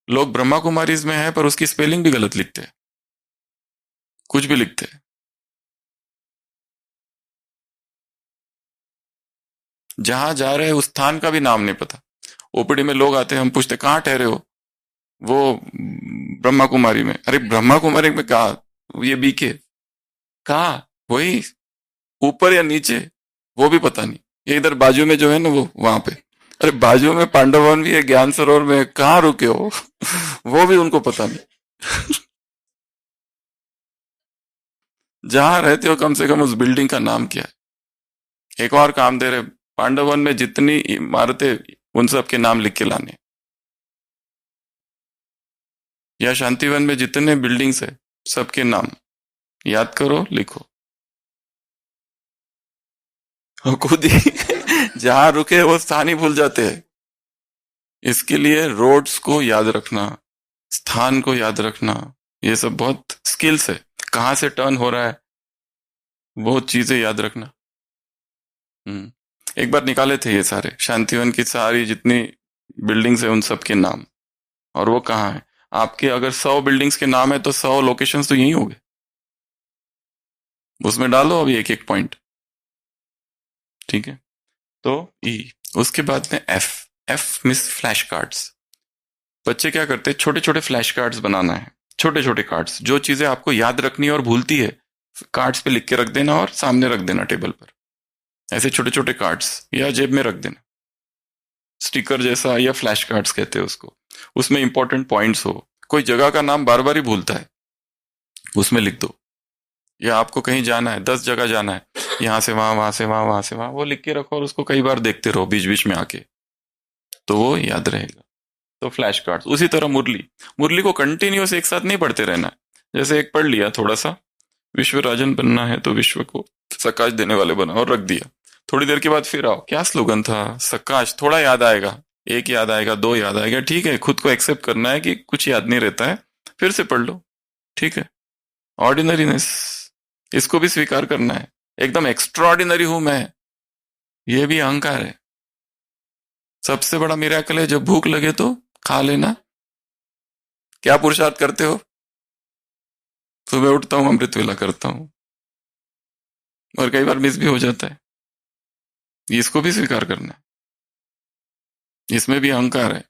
लोग ब्रह्मा कुमारीज में है पर उसकी स्पेलिंग भी गलत लिखते हैं, कुछ भी लिखते हैं। जहां जा रहे हैं उस स्थान का भी नाम नहीं पता। ओपीडी में लोग आते हैं, हम पूछते कहाँ ठहरे हो? वो ब्रह्मा कुमारी में। अरे ब्रह्मा कुमारी में कहा? ये बीके कहा? वही ऊपर या नीचे, वो भी पता नहीं। ये इधर बाजू में जो है ना, वो वहां पे। अरे बाजू में पांडव वन भी है, ज्ञान सरोवर में, कहाँ रुके हो? वो भी उनको पता नहीं। जहां रहते हो कम से कम उस बिल्डिंग का नाम क्या है। एक और काम दे रहे, पांडव वन में जितनी इमारतें, उन सब के नाम लिख के लाने। या शांतिवन में जितने बिल्डिंग्स है, सबके नाम याद करो, लिखो। और खुद ही जहां रुके वो स्थान ही भूल जाते हैं। इसके लिए रोड्स को याद रखना, स्थान को याद रखना, ये सब बहुत स्किल्स है। कहां से टर्न हो रहा है, वो चीजें याद रखना। एक बार निकाले थे ये सारे शांतिवन की सारी जितनी बिल्डिंग्स है, उन सब के नाम, और वो कहाँ है। आपके अगर 100 बिल्डिंग्स के नाम है तो 100 लोकेशंस तो यही हो गए। उसमें डालो अभी एक एक पॉइंट। ठीक है, तो ई। उसके बाद में F. F miss flash cards. बच्चे क्या करते हैं, छोटे छोटे फ्लैश कार्ड्स बनाना है। छोटे छोटे कार्ड्स, जो चीजें आपको याद रखनी है और भूलती है, कार्ड्स पे लिख के रख देना और सामने रख देना टेबल पर। ऐसे छोटे छोटे कार्ड्स, या जेब में रख देना, स्टिकर जैसा, या फ्लैश कार्ड्स कहते हैं उसको। उसमें इंपॉर्टेंट पॉइंट्स हो, कोई जगह का नाम बार बार ही भूलता है, उसमें लिख दो। या आपको कहीं जाना है, 10 जगह जाना है, यहाँ से वहां, वहां से वहां, वहां से वहां, वो लिख के रखो और उसको कई बार देखते रहो बीच बीच में आके, तो वो याद रहेगा। तो फ्लैश कार्ड्स। उसी तरह मुरली। मुरली को कंटिन्यूस एक साथ नहीं पढ़ते रहना है। जैसे एक पढ़ लिया थोड़ा सा, विश्व राजन बनना है तो विश्व को सकाश देने वाले बना और रख दिया। थोड़ी देर के बाद फिर आओ, क्या स्लोगन था, सकाश, थोड़ा याद आएगा, एक याद आएगा, दो याद आएगा, ठीक है, खुद को एक्सेप्ट करना है कि कुछ याद नहीं रहता है, फिर से पढ़ लो, ठीक है। ऑर्डिनरीनेस, इसको भी स्वीकार करना है। एकदम एक्स्ट्राऑर्डिनरी हूं मैं, ये भी अहंकार है। सबसे बड़ा मिरेकल है, जब भूख लगे तो खा लेना। क्या पुरुषार्थ करते हो, सुबह उठता हूं, अमृत वेला करता हूं, और कई बार मिस भी हो जाता है, इसको भी स्वीकार करना है। इसमें भी अहंकार है।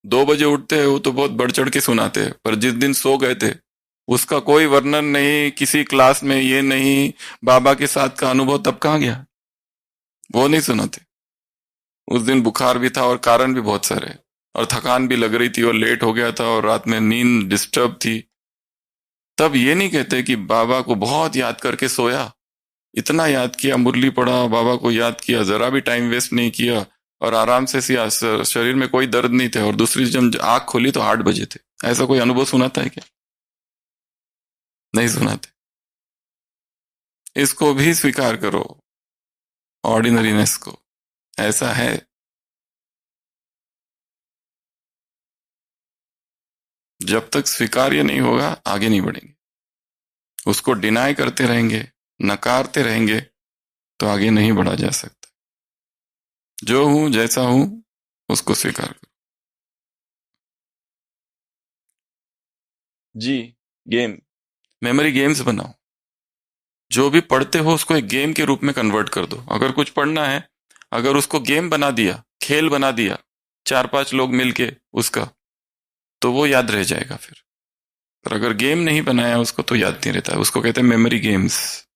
2 बजे उठते हो तो बहुत बढ़ चढ़ के सुनाते हैं, पर जिस दिन सो गए थे उसका कोई वर्णन नहीं, किसी क्लास में ये नहीं, बाबा के साथ का अनुभव तब कहाँ गया, वो नहीं सुनाते। उस दिन बुखार भी था और कारण भी बहुत सारे, और थकान भी लग रही थी और लेट हो गया था और रात में नींद डिस्टर्ब थी, तब ये नहीं कहते कि बाबा को बहुत याद करके सोया, इतना याद किया, मुरली पढ़ा, बाबा को याद किया, जरा भी टाइम वेस्ट नहीं किया, और आराम से सिया, शरीर में कोई दर्द नहीं थे, और दूसरी जब आंख खोली तो 8 बजे थे। ऐसा कोई अनुभव सुनाता है क्या? नहीं सुनाते। इसको भी स्वीकार करो, ऑर्डिनरीनेस को। ऐसा है। जब तक स्वीकार्य नहीं होगा आगे नहीं बढ़ेंगे। उसको डिनाई करते रहेंगे, नकारते रहेंगे, तो आगे नहीं बढ़ा जा सकता। जो हूं, जैसा हूं, उसको स्वीकार करो। जी, गेम, मेमोरी गेम्स बनाओ। जो भी पढ़ते हो उसको एक गेम के रूप में कन्वर्ट कर दो। अगर कुछ पढ़ना है, अगर उसको गेम बना दिया, खेल बना दिया, 4-5 लोग मिलके उसका, तो वो याद रह जाएगा फिर। पर अगर गेम नहीं बनाया उसको तो याद नहीं रहता है। उसको कहते हैं मेमोरी गेम्स।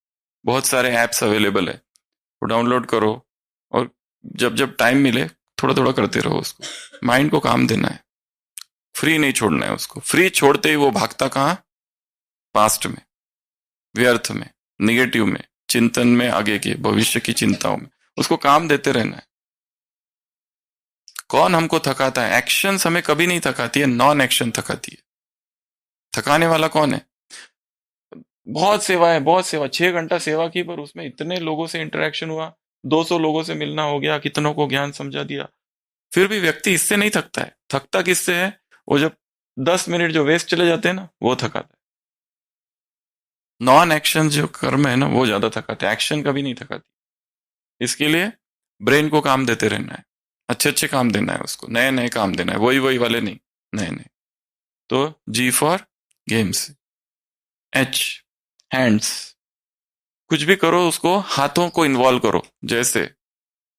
बहुत सारे ऐप्स अवेलेबल है, वो डाउनलोड करो, और जब जब टाइम मिले थोड़ा थोड़ा करते रहो उसको। माइंड को काम देना है, फ्री नहीं छोड़ना है उसको। फ्री छोड़ते ही वो भागता कहाँ? पास्ट में, व्यर्थ में, निगेटिव में, चिंतन में, आगे के भविष्य की चिंताओं में। उसको काम देते रहना है। कौन हमको थकाता है? एक्शंस हमें कभी नहीं थकाती है, नॉन एक्शन थकाती है। थकाने वाला कौन है? बहुत सेवा है, बहुत सेवा, 6 घंटा सेवा की, पर उसमें इतने लोगों से इंटरेक्शन हुआ, 200 लोगों से मिलना हो गया, कितनों को ज्ञान समझा दिया, फिर भी व्यक्ति इससे नहीं थकता है। थकता किससे है? वो जब 10 मिनट जो वेस्ट चले जाते हैं ना, वो थकाता है। नॉन एक्शन जो कर्म है ना, वो ज्यादा थकाते हैं, एक्शन कभी नहीं थकाती। इसके लिए ब्रेन को काम देते रहना है, अच्छे अच्छे काम देना है उसको, नए नए काम देना है, वही वही वाले नहीं, नए नए। तो जी फॉर गेम्स। H, hands. कुछ भी करो उसको हाथों को इन्वॉल्व करो। जैसे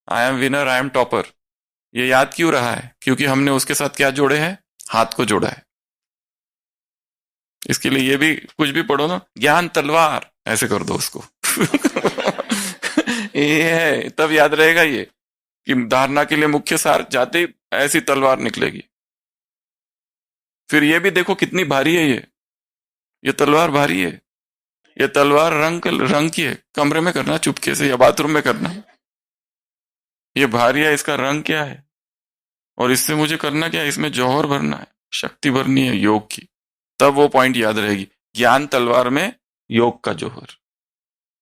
I am winner, I am topper, ये याद क्यों रहा है? क्योंकि हमने उसके साथ क्या जोड़े हैं? हाथ को जोड़ा है। इसके लिए ये भी कुछ भी पढ़ो ना, ज्ञान तलवार, ऐसे कर दो उसको। ये है, तब याद रहेगा ये कि धारणा के लिए मुख्य सार जाते ही ऐसी तलवार निकलेगी। फिर ये भी देखो कितनी भारी है ये तलवार भारी है। ये तलवार रंग रंग की है, कमरे में करना चुपके से, या बाथरूम में करना। ये भारी है, इसका रंग क्या है, और इससे मुझे करना क्या है? इसमें जौहर भरना है, शक्ति भरनी है योग की। तब वो पॉइंट याद रहेगी, ज्ञान तलवार में योग का जौहर।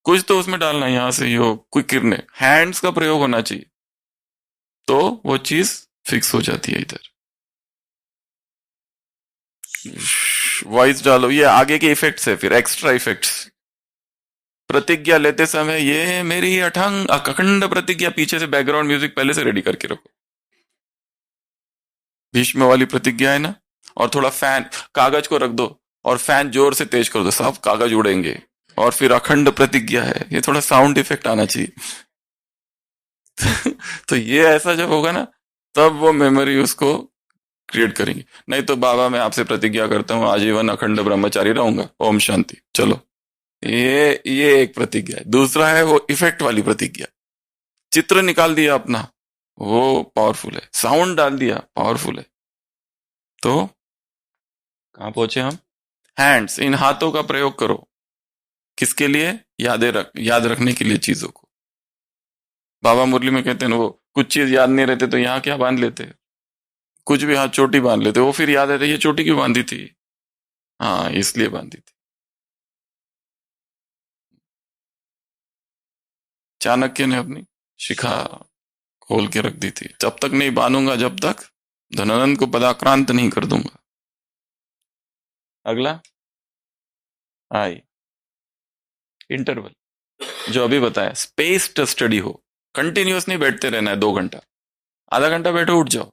कुछ तो उसमें डालना है, यहां से योग, कोई किरने, हैंड्स का प्रयोग होना चाहिए, तो वो चीज फिक्स हो जाती है। इधर वॉइस डालो, ये आगे के इफेक्ट्स है, फिर एक्स्ट्रा इफेक्ट्स। प्रतिज्ञा लेते समय ये मेरी अठंग अखंड प्रतिज्ञा, पीछे से बैकग्राउंड म्यूजिक पहले से रेडी करके रखो। भीष्म वाली प्रतिज्ञा है ना, और थोड़ा फैन, कागज को रख दो और फैन जोर से तेज कर दो, सब कागज उड़ेंगे। और फिर अखंड प्रतिज्ञा है, ये थोड़ा साउंड इफेक्ट आना चाहिए। तो ये ऐसा जब होगा ना, तब वो मेमोरी उसको क्रिएट करेंगे। नहीं तो बाबा मैं आपसे प्रतिज्ञा करता हूँ आजीवन अखंड ब्रह्मचारी रहूंगा, ओम शांति, चलो। ये एक प्रतिज्ञा है। दूसरा है वो इफेक्ट वाली प्रतिज्ञा, चित्र निकाल दिया अपना, वो पावरफुल है। साउंड डाल दिया, पावरफुल है। तो कहां पहुंचे हम? हैंड्स, इन हाथों का प्रयोग करो। किसके लिए? याद रखने के लिए चीजों को। बाबा मुरली में कहते हैं ना, वो कुछ चीज याद नहीं रहते तो यहाँ क्या बांध लेते, कुछ भी हाथ चोटी बांध लेते, वो फिर याद रहता ये चोटी क्यों बांधी थी, हाँ इसलिए बांधी थी। चाणक्य ने अपनी शिखा खोल के रख दी थी, जब तक नहीं बांधूंगा जब तक धनानंद को पदाक्रांत नहीं कर दूंगा। अगला आई इंटरवल, जो अभी बताया, स्पेस्ड स्टडी हो, कंटिन्यूअस नहीं बैठते रहना है 2 घंटा, आधा घंटा बैठो उठ जाओ,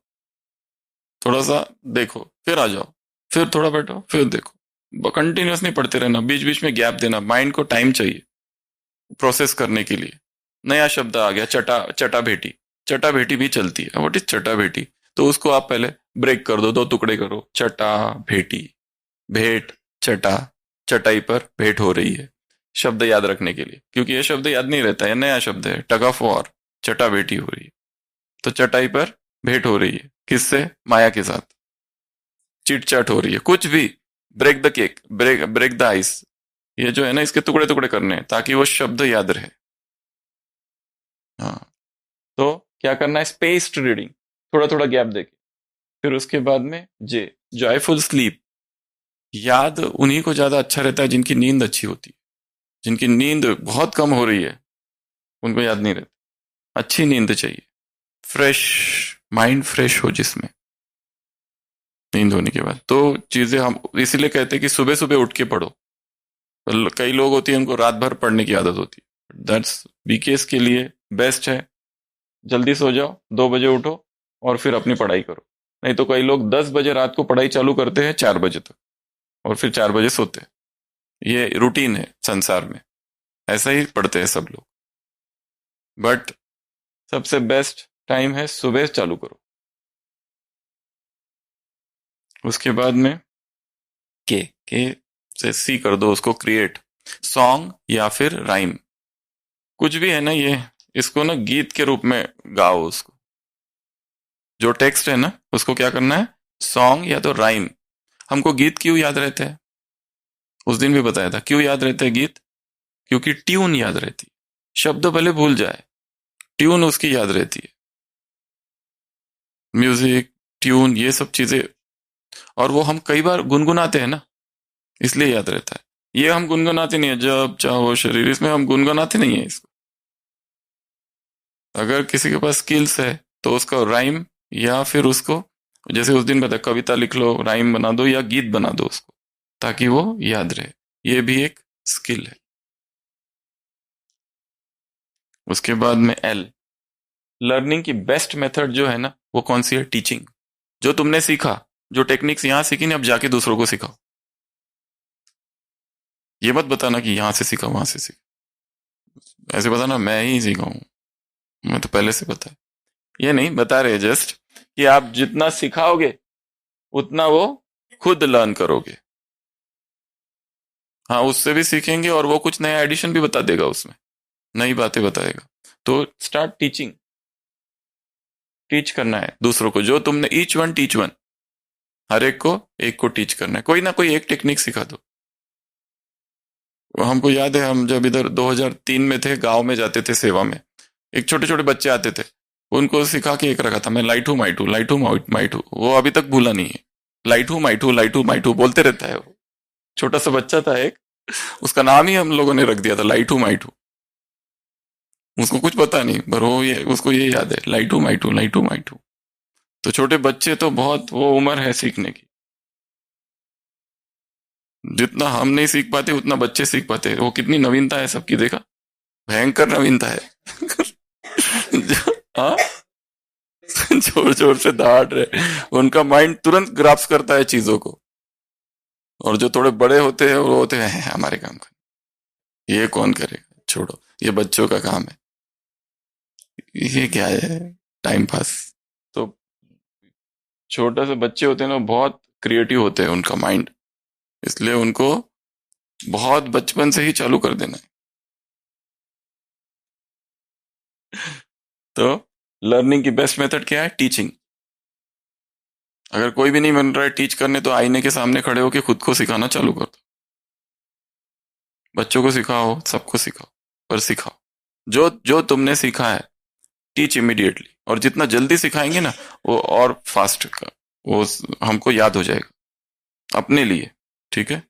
थोड़ा सा देखो फिर आ जाओ, फिर थोड़ा बैठो फिर देखो, कंटिन्यूअस नहीं पढ़ते रहना, बीच बीच में गैप देना, माइंड को टाइम चाहिए प्रोसेस करने के लिए। नया शब्द आ गया, चटा भेटी, चटा भेटी भी चलती है, व्हाट इज चटा भेटी, तो उसको आप पहले ब्रेक कर दो, 2 टुकड़े करो, चटा भेटी, भेंट चटा, चटाई पर भेंट हो रही है, शब्द याद रखने के लिए, क्योंकि ये शब्द याद नहीं रहता है, नया शब्द है, टग ऑफ वॉर, चटा भेटी हो रही है, तो चटाई पर भेंट हो रही है, किससे? माया के साथ, चिट चाट हो रही है, कुछ भी, break the cake, break the ice, ये जो है ना इसके टुकड़े टुकड़े करने हैं ताकि वो शब्द याद रहे। हाँ, तो क्या करना है? स्पेस्ड रीडिंग, थोड़ा थोड़ा गैप देके। फिर उसके बाद में जॉयफुल स्लीप, याद उन्हीं को ज्यादा अच्छा रहता है जिनकी नींद अच्छी होती है, जिनकी नींद बहुत कम हो रही है उनको याद नहीं रहता, अच्छी नींद चाहिए, फ्रेश माइंड, फ्रेश हो जिसमें नींद होने के बाद। तो चीजें हम इसीलिए कहते हैं कि सुबह सुबह उठ के पढ़ो। कई लोग होती है उनको रात भर पढ़ने की आदत होती है, दैट्स बीकेएस के लिए बेस्ट है, जल्दी सो जाओ, 2 बजे उठो और फिर अपनी पढ़ाई करो। नहीं तो कई लोग 10 बजे रात को पढ़ाई चालू करते हैं 4 बजे तक, और फिर 4 बजे सोते हैं। ये रूटीन है संसार में, ऐसा ही पढ़ते हैं सब लोग, बट सबसे बेस्ट टाइम है सुबह चालू करो। उसके बाद में के से सी कर दो उसको, क्रिएट सॉन्ग या फिर राइम, कुछ भी है ना ये, इसको ना गीत के रूप में गाओ उसको, जो टेक्स्ट है ना उसको क्या करना है? सॉन्ग या तो राइम। हमको गीत क्यों याद रहते हैं? उस दिन भी बताया था क्यों याद रहते हैं गीत, क्योंकि ट्यून याद रहती, शब्द भले भूल जाए, ट्यून उसकी याद रहती है, म्यूजिक, ट्यून, ये सब चीजें, और वो हम कई बार गुनगुनाते हैं ना, इसलिए याद रहता है। ये हम गुनगुनाते नहीं है, जब चाहो शरीर, इसमें हम गुनगुनाते नहीं है इसको। अगर किसी के पास स्किल्स है तो उसका राइम, या फिर उसको जैसे उस दिन बताया कविता लिख लो, राइम बना दो या गीत बना दो उसको, ताकि वो याद रहे, ये भी एक स्किल है। उसके बाद में एल, लर्निंग की बेस्ट मेथड जो है ना वो कौन सी है? टीचिंग। जो तुमने सीखा, जो टेक्निक्स यहां सीखी ना, अब जाके दूसरों को सिखाओ। ये मत बताना कि यहां से सीखा वहां से सीखा, ऐसे बताना मैं ही सीखा हूं, मैं तो पहले से पता है। ये नहीं बता रहे, जस्ट कि आप जितना सिखाओगे उतना वो खुद लर्न करोगे। हाँ, उससे भी सीखेंगे और वो कुछ नया एडिशन भी बता देगा, उसमें नई बातें बताएगा। तो स्टार्ट टीचिंग, टीच करना है दूसरों को, जो तुमने, ईच वन टीच वन, हर एक को टीच करना है, कोई ना कोई एक टेक्निक सिखा दो। हमको याद है हम जब इधर 2003 में थे, गांव में जाते थे सेवा में, एक छोटे छोटे बच्चे आते थे, उनको सिखा के एक रखा था मैं, लाइटू माइटू लाइटू माइटू, वो अभी तक भूला नहीं है, लाइटू माइटू बोलते रहता है वो। छोटा सा बच्चा था एक, उसका नाम ही हम लोगों ने रख दिया था लाइटू माइटू, उसको कुछ पता नहीं, पर वो ये उसको ये याद है, लाइटू माइटू। तो छोटे बच्चे तो बहुत, वो उम्र है सीखने की, जितना हम नहीं सीख पाते उतना बच्चे सीख पाते हैं। वो कितनी नवीनता है सबकी, देखा, भयंकर नवीनता है। हाँ, जोर जोर से दहाड़ रहे, उनका माइंड तुरंत ग्रास्प करता है चीजों को। और जो थोड़े बड़े होते हैं वो होते हैं हमारे काम का, ये कौन करेगा, छोड़ो, ये बच्चों का काम है, ये क्या है, टाइम पास। तो छोटे से बच्चे होते हैं ना, बहुत क्रिएटिव होते हैं उनका माइंड, इसलिए उनको बहुत बचपन से ही चालू कर देना है। तो लर्निंग की बेस्ट मेथड क्या है? टीचिंग। अगर कोई भी नहीं बन रहा है टीच करने, तो आईने के सामने खड़े होकर खुद को सिखाना चालू कर दो। बच्चों को सिखाओ, सबको सिखाओ, पर सिखाओ जो जो तुमने सीखा है, टीच इमीडिएटली। और जितना जल्दी सिखाएंगे ना, वो और फास्ट का वो हमको याद हो जाएगा अपने लिए। ठीक है।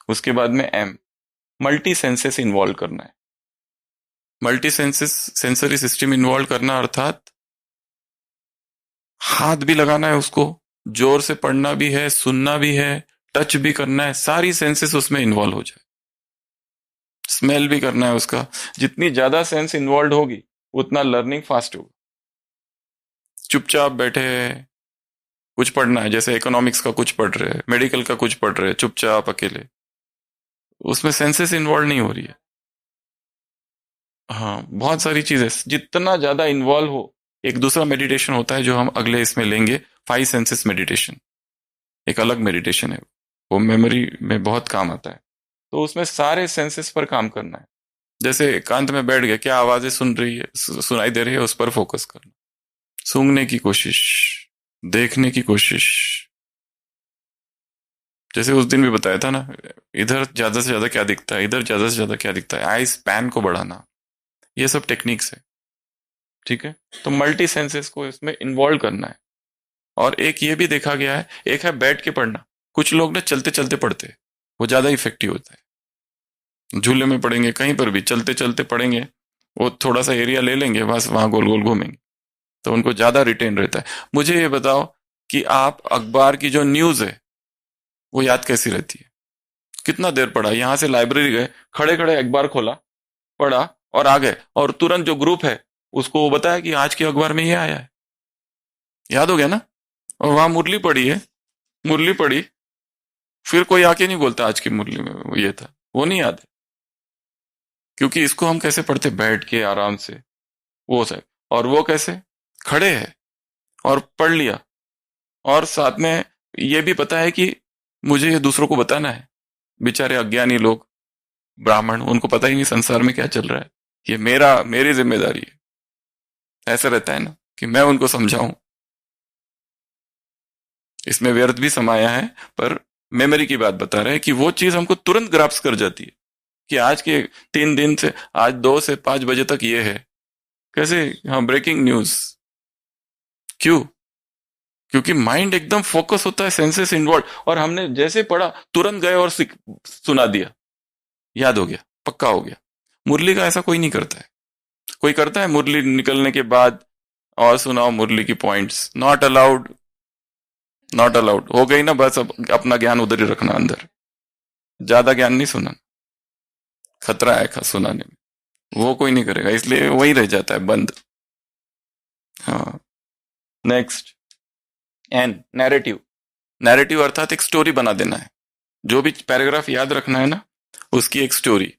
उसके बाद में एम, मल्टी सेंसेस इन्वॉल्व करना है। Multi senses sensory system involve करना अर्थात हाथ भी लगाना है उसको, जोर से पढ़ना भी है, सुनना भी है, टच भी करना है, सारी सेंसेस उसमें इन्वॉल्व हो जाए। स्मेल भी करना है उसका। जितनी ज्यादा सेंस इन्वॉल्व होगी उतना लर्निंग फास्ट होगा। चुपचाप बैठे कुछ पढ़ना है, जैसे इकोनॉमिक्स का कुछ पढ़ रहे हैं, मेडिकल का कुछ पढ़ रहे हैं, चुपचाप अकेले, उसमें सेंसेस इन्वॉल्व नहीं हो रही है। हाँ, बहुत सारी चीजें जितना ज्यादा इन्वॉल्व हो। एक दूसरा मेडिटेशन होता है जो हम अगले इसमें लेंगे, 5 सेंसेस मेडिटेशन। एक अलग मेडिटेशन है, वो मेमोरी में बहुत काम आता है। तो उसमें सारे सेंसेस पर काम करना है। जैसे एकांत में बैठ गए, क्या आवाजें सुन रही है, सुनाई दे रही है, उस पर फोकस करना। सूंघने की कोशिश, देखने की कोशिश। जैसे उस दिन भी बताया था ना, इधर ज्यादा से ज्यादा क्या दिखता है, इधर ज्यादा से ज्यादा क्या दिखता है, आई स्पैन को बढ़ाना, ये सब टेक्निक्स है। ठीक है। तो मल्टी सेंसेस को इसमें इन्वॉल्व करना है। और एक ये भी देखा गया है, एक है बैठ के पढ़ना। कुछ लोग ना चलते चलते पढ़ते हैं, वो ज्यादा इफेक्टिव होता है। झूले में पढ़ेंगे, कहीं पर भी चलते चलते पढ़ेंगे, वो थोड़ा सा एरिया ले लेंगे, बस वहां गोल गोल घूमेंगे, तो उनको ज्यादा रिटेन रहता है। मुझे ये बताओ कि आप अखबार की जो न्यूज है वो याद कैसी रहती है? कितना देर पढ़ा, यहां से लाइब्रेरी गए, खड़े खड़े अखबार खोला, पढ़ा और आ गए, और तुरंत जो ग्रुप है उसको वो बताया कि आज के अखबार में ये आया है, याद हो गया ना। और वहां मुरली पड़ी है, मुरली पड़ी, फिर कोई आके नहीं बोलता आज की मुरली में वो ये था, वो नहीं याद है। क्योंकि इसको हम कैसे पढ़ते, बैठ के आराम से, वो सब। और वो कैसे, खड़े है और पढ़ लिया, और साथ में ये भी पता है कि मुझे ये दूसरों को बताना है। बेचारे अज्ञानी लोग, ब्राह्मण, उनको पता ही नहीं संसार में क्या चल रहा है, ये मेरी जिम्मेदारी है। ऐसा रहता है ना कि मैं उनको समझाऊं। इसमें व्यर्थ भी समाया है, पर मेमोरी की बात बता रहे हैं कि वो चीज हमको तुरंत ग्राफ्स कर जाती है कि आज के 3 दिन से, आज 2 से 5 बजे तक ये है। कैसे? हाँ, ब्रेकिंग न्यूज। क्यों? क्योंकि माइंड एकदम फोकस होता है, सेंसेस इन्वॉल्व, और हमने जैसे पढ़ा तुरंत गए और सुना दिया, याद हो गया, पक्का हो गया। मुरली का ऐसा कोई नहीं करता है। कोई करता है मुरली निकलने के बाद और सुनाओ मुरली की points? Not allowed, not allowed, हो गई ना, बस अब अपना ज्ञान उधर ही रखना अंदर, ज्यादा ज्ञान नहीं सुना, खतरा है सुनाने में, वो कोई नहीं करेगा, इसलिए वही रह जाता है बंद। हाँ। Next, N, narrative. नैरेटिव अर्थात एक स्टोरी बना देना है। जो भी पैराग्राफ याद रखना है ना, उसकी एक स्टोरी,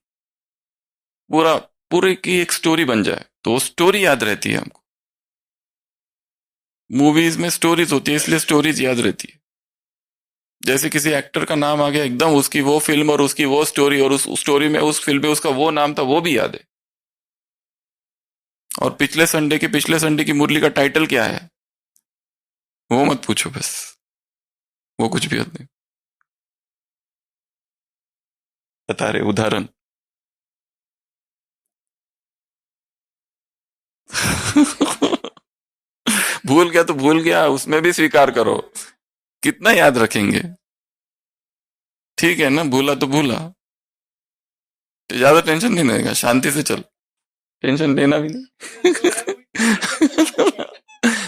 पूरा पूरे की एक स्टोरी बन जाए, तो वो स्टोरी याद रहती है हमको। मूवीज में स्टोरीज होती है, इसलिए स्टोरीज याद रहती है। जैसे किसी एक्टर का नाम आ गया, एकदम उसकी वो फिल्म और उसकी वो स्टोरी, और उस स्टोरी में, उस फिल्म में उसका वो नाम था, वो भी याद है। और पिछले संडे की मुरली का टाइटल क्या है, वो मत पूछो, बस वो कुछ भी याद नहीं। बता रहे उदाहरण। भूल गया तो भूल गया, उसमें भी स्वीकार करो। कितना याद रखेंगे? ठीक है ना, भूला तो भूला, ज्यादा टेंशन नहीं लेगा, शांति से चल, टेंशन लेना भी नहीं।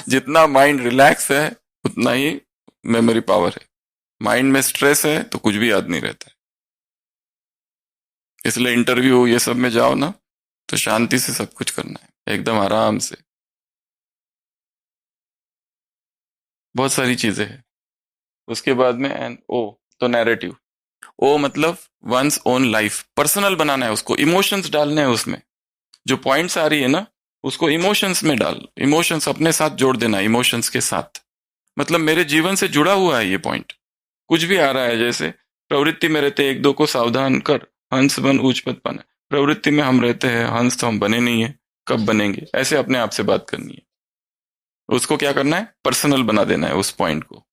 जितना माइंड रिलैक्स है उतना ही मेमोरी पावर है। माइंड में स्ट्रेस है तो कुछ भी याद नहीं रहता है। इसलिए इंटरव्यू ये सब में जाओ ना, तो शांति से सब कुछ करना है, एकदम आराम से। बहुत सारी चीजें हैं। उसके बाद में एन ओ, तो नैरेटिव। ओ मतलब वंस ओन लाइफ, पर्सनल बनाना है उसको, इमोशंस डालने हैं उसमें। जो पॉइंट्स आ रही है ना, उसको इमोशंस में डाल, इमोशंस अपने साथ जोड़ देना, इमोशंस के साथ। मतलब मेरे जीवन से जुड़ा हुआ है ये पॉइंट। कुछ भी आ रहा है, जैसे प्रवृत्ति में रहते एक दो को सावधान कर, हंस बन ऊंच पद पाना। प्रवृत्ति में हम रहते हैं, हंस तो हम बने नहीं है, कब बनेंगे, ऐसे अपने आप से बात करनी है। उसको क्या करना है, पर्सनल बना देना है उस पॉइंट को।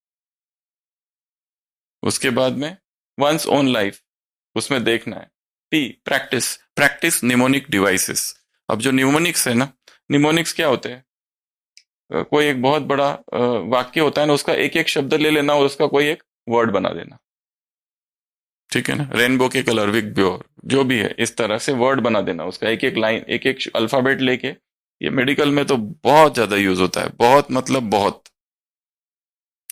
उसके बाद में वंस ओन लाइफ, उसमें देखना है। P, practice, practice mnemonic devices. अब जो निमोनिक्स है ना, निमोनिक्स क्या होते हैं, कोई एक बहुत बड़ा वाक्य होता है ना, उसका एक एक शब्द ले लेना और उसका कोई एक वर्ड बना देना, ठीक है ना। रेनबो के कलर, विग ब्योर, जो भी है, इस तरह से वर्ड बना देना उसका, एक एक लाइन, एक एक अल्फाबेट लेके। ये मेडिकल में तो बहुत ज्यादा यूज होता है, बहुत मतलब बहुत।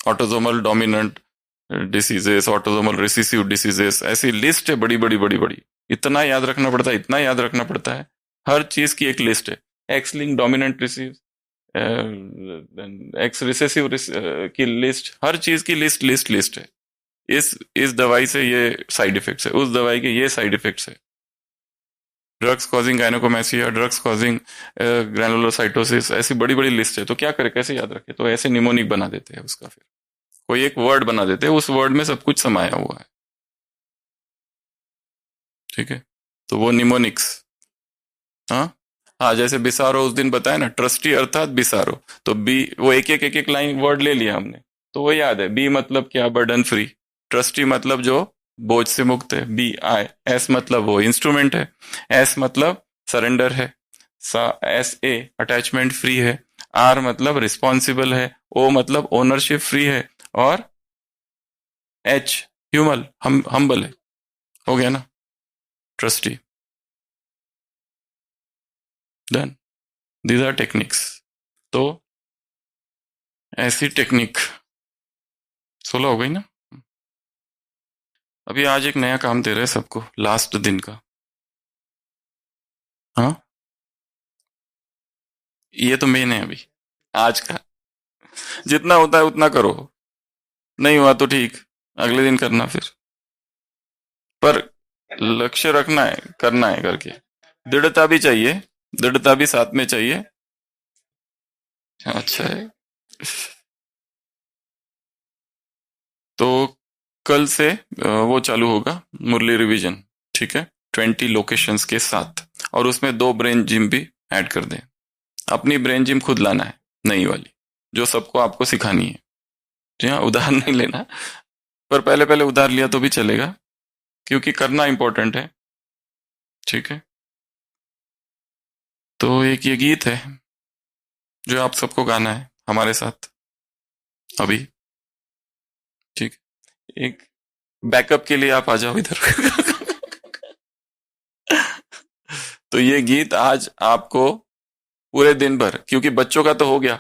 Autosomal dominant diseases, autosomal recessive diseases, ऐसी लिस्ट है बड़ी बड़ी बड़ी बड़ी। इतना याद रखना पड़ता है, इतना याद रखना पड़ता है। हर चीज की एक लिस्ट है। X link dominant receive, x recessive की लिस्ट, हर चीज की लिस्ट लिस्ट लिस्ट है। इस दवाई से ये साइड इफेक्ट्स है, उस दवाई के ये साइड इफेक्ट्स है। ड्रग्स कॉजिंग गायनोकोमैसिया, ड्रग्स कॉजिंग ग्रैनुलोसाइटोसिस, ऐसी बड़ी बड़ी लिस्ट है। तो क्या करे, कैसे याद रखे, तो ऐसे निमोनिक बना देते हैं उसका, फिर कोई एक वर्ड बना देते हैं, उस वर्ड में सब कुछ समाया हुआ है, ठीक है। तो वो निमोनिक्स। हाँ हाँ, जैसे बिसारो उस दिन बताया ना, ट्रस्टी अर्थात बिसारो, तो बी, वो एक एक लाइन वर्ड ले लिया हमने, तो वो याद है। बी मतलब क्या, बर्डन फ्री। ट्रस्टी मतलब जो बोझ से मुक्त है, बी आई। एस मतलब वो इंस्ट्रूमेंट है, एस मतलब सरेंडर है, एस ए अटैचमेंट फ्री है, आर मतलब रिस्पॉन्सिबल है, ओ मतलब ओनरशिप फ्री है, और एच ह्यूमल, हम्बल है। हो गया ना, trustee. Done, these are techniques. तो ऐसी टेक्निक 16 हो गई ना। अभी आज एक नया काम दे रहे हैं सबको, लास्ट दिन का। हाँ, ये तो मेन है अभी आज का। जितना होता है उतना करो, नहीं हुआ तो ठीक, अगले दिन करना फिर। पर लक्ष्य रखना है, करना है करके। दृढ़ता भी चाहिए, दृढ़ता भी साथ में चाहिए। अच्छा है। तो कल से वो चालू होगा, मुरली रिवीजन, ठीक है। 20 लोकेशंस के साथ, और उसमें 2 ब्रेन जिम भी ऐड कर दें। अपनी ब्रेन जिम खुद लाना है, नई वाली, जो सबको आपको सिखानी है। जी हाँ, उधार नहीं लेना, पर पहले पहले उधार लिया तो भी चलेगा, क्योंकि करना इंपॉर्टेंट है, ठीक है। तो एक ये गीत है जो आप सबको गाना है हमारे साथ अभी, ठीक। एक बैकअप के लिए आप आ जाओ इधर। तो ये गीत आज आपको पूरे दिन भर, क्योंकि बच्चों का तो हो गया,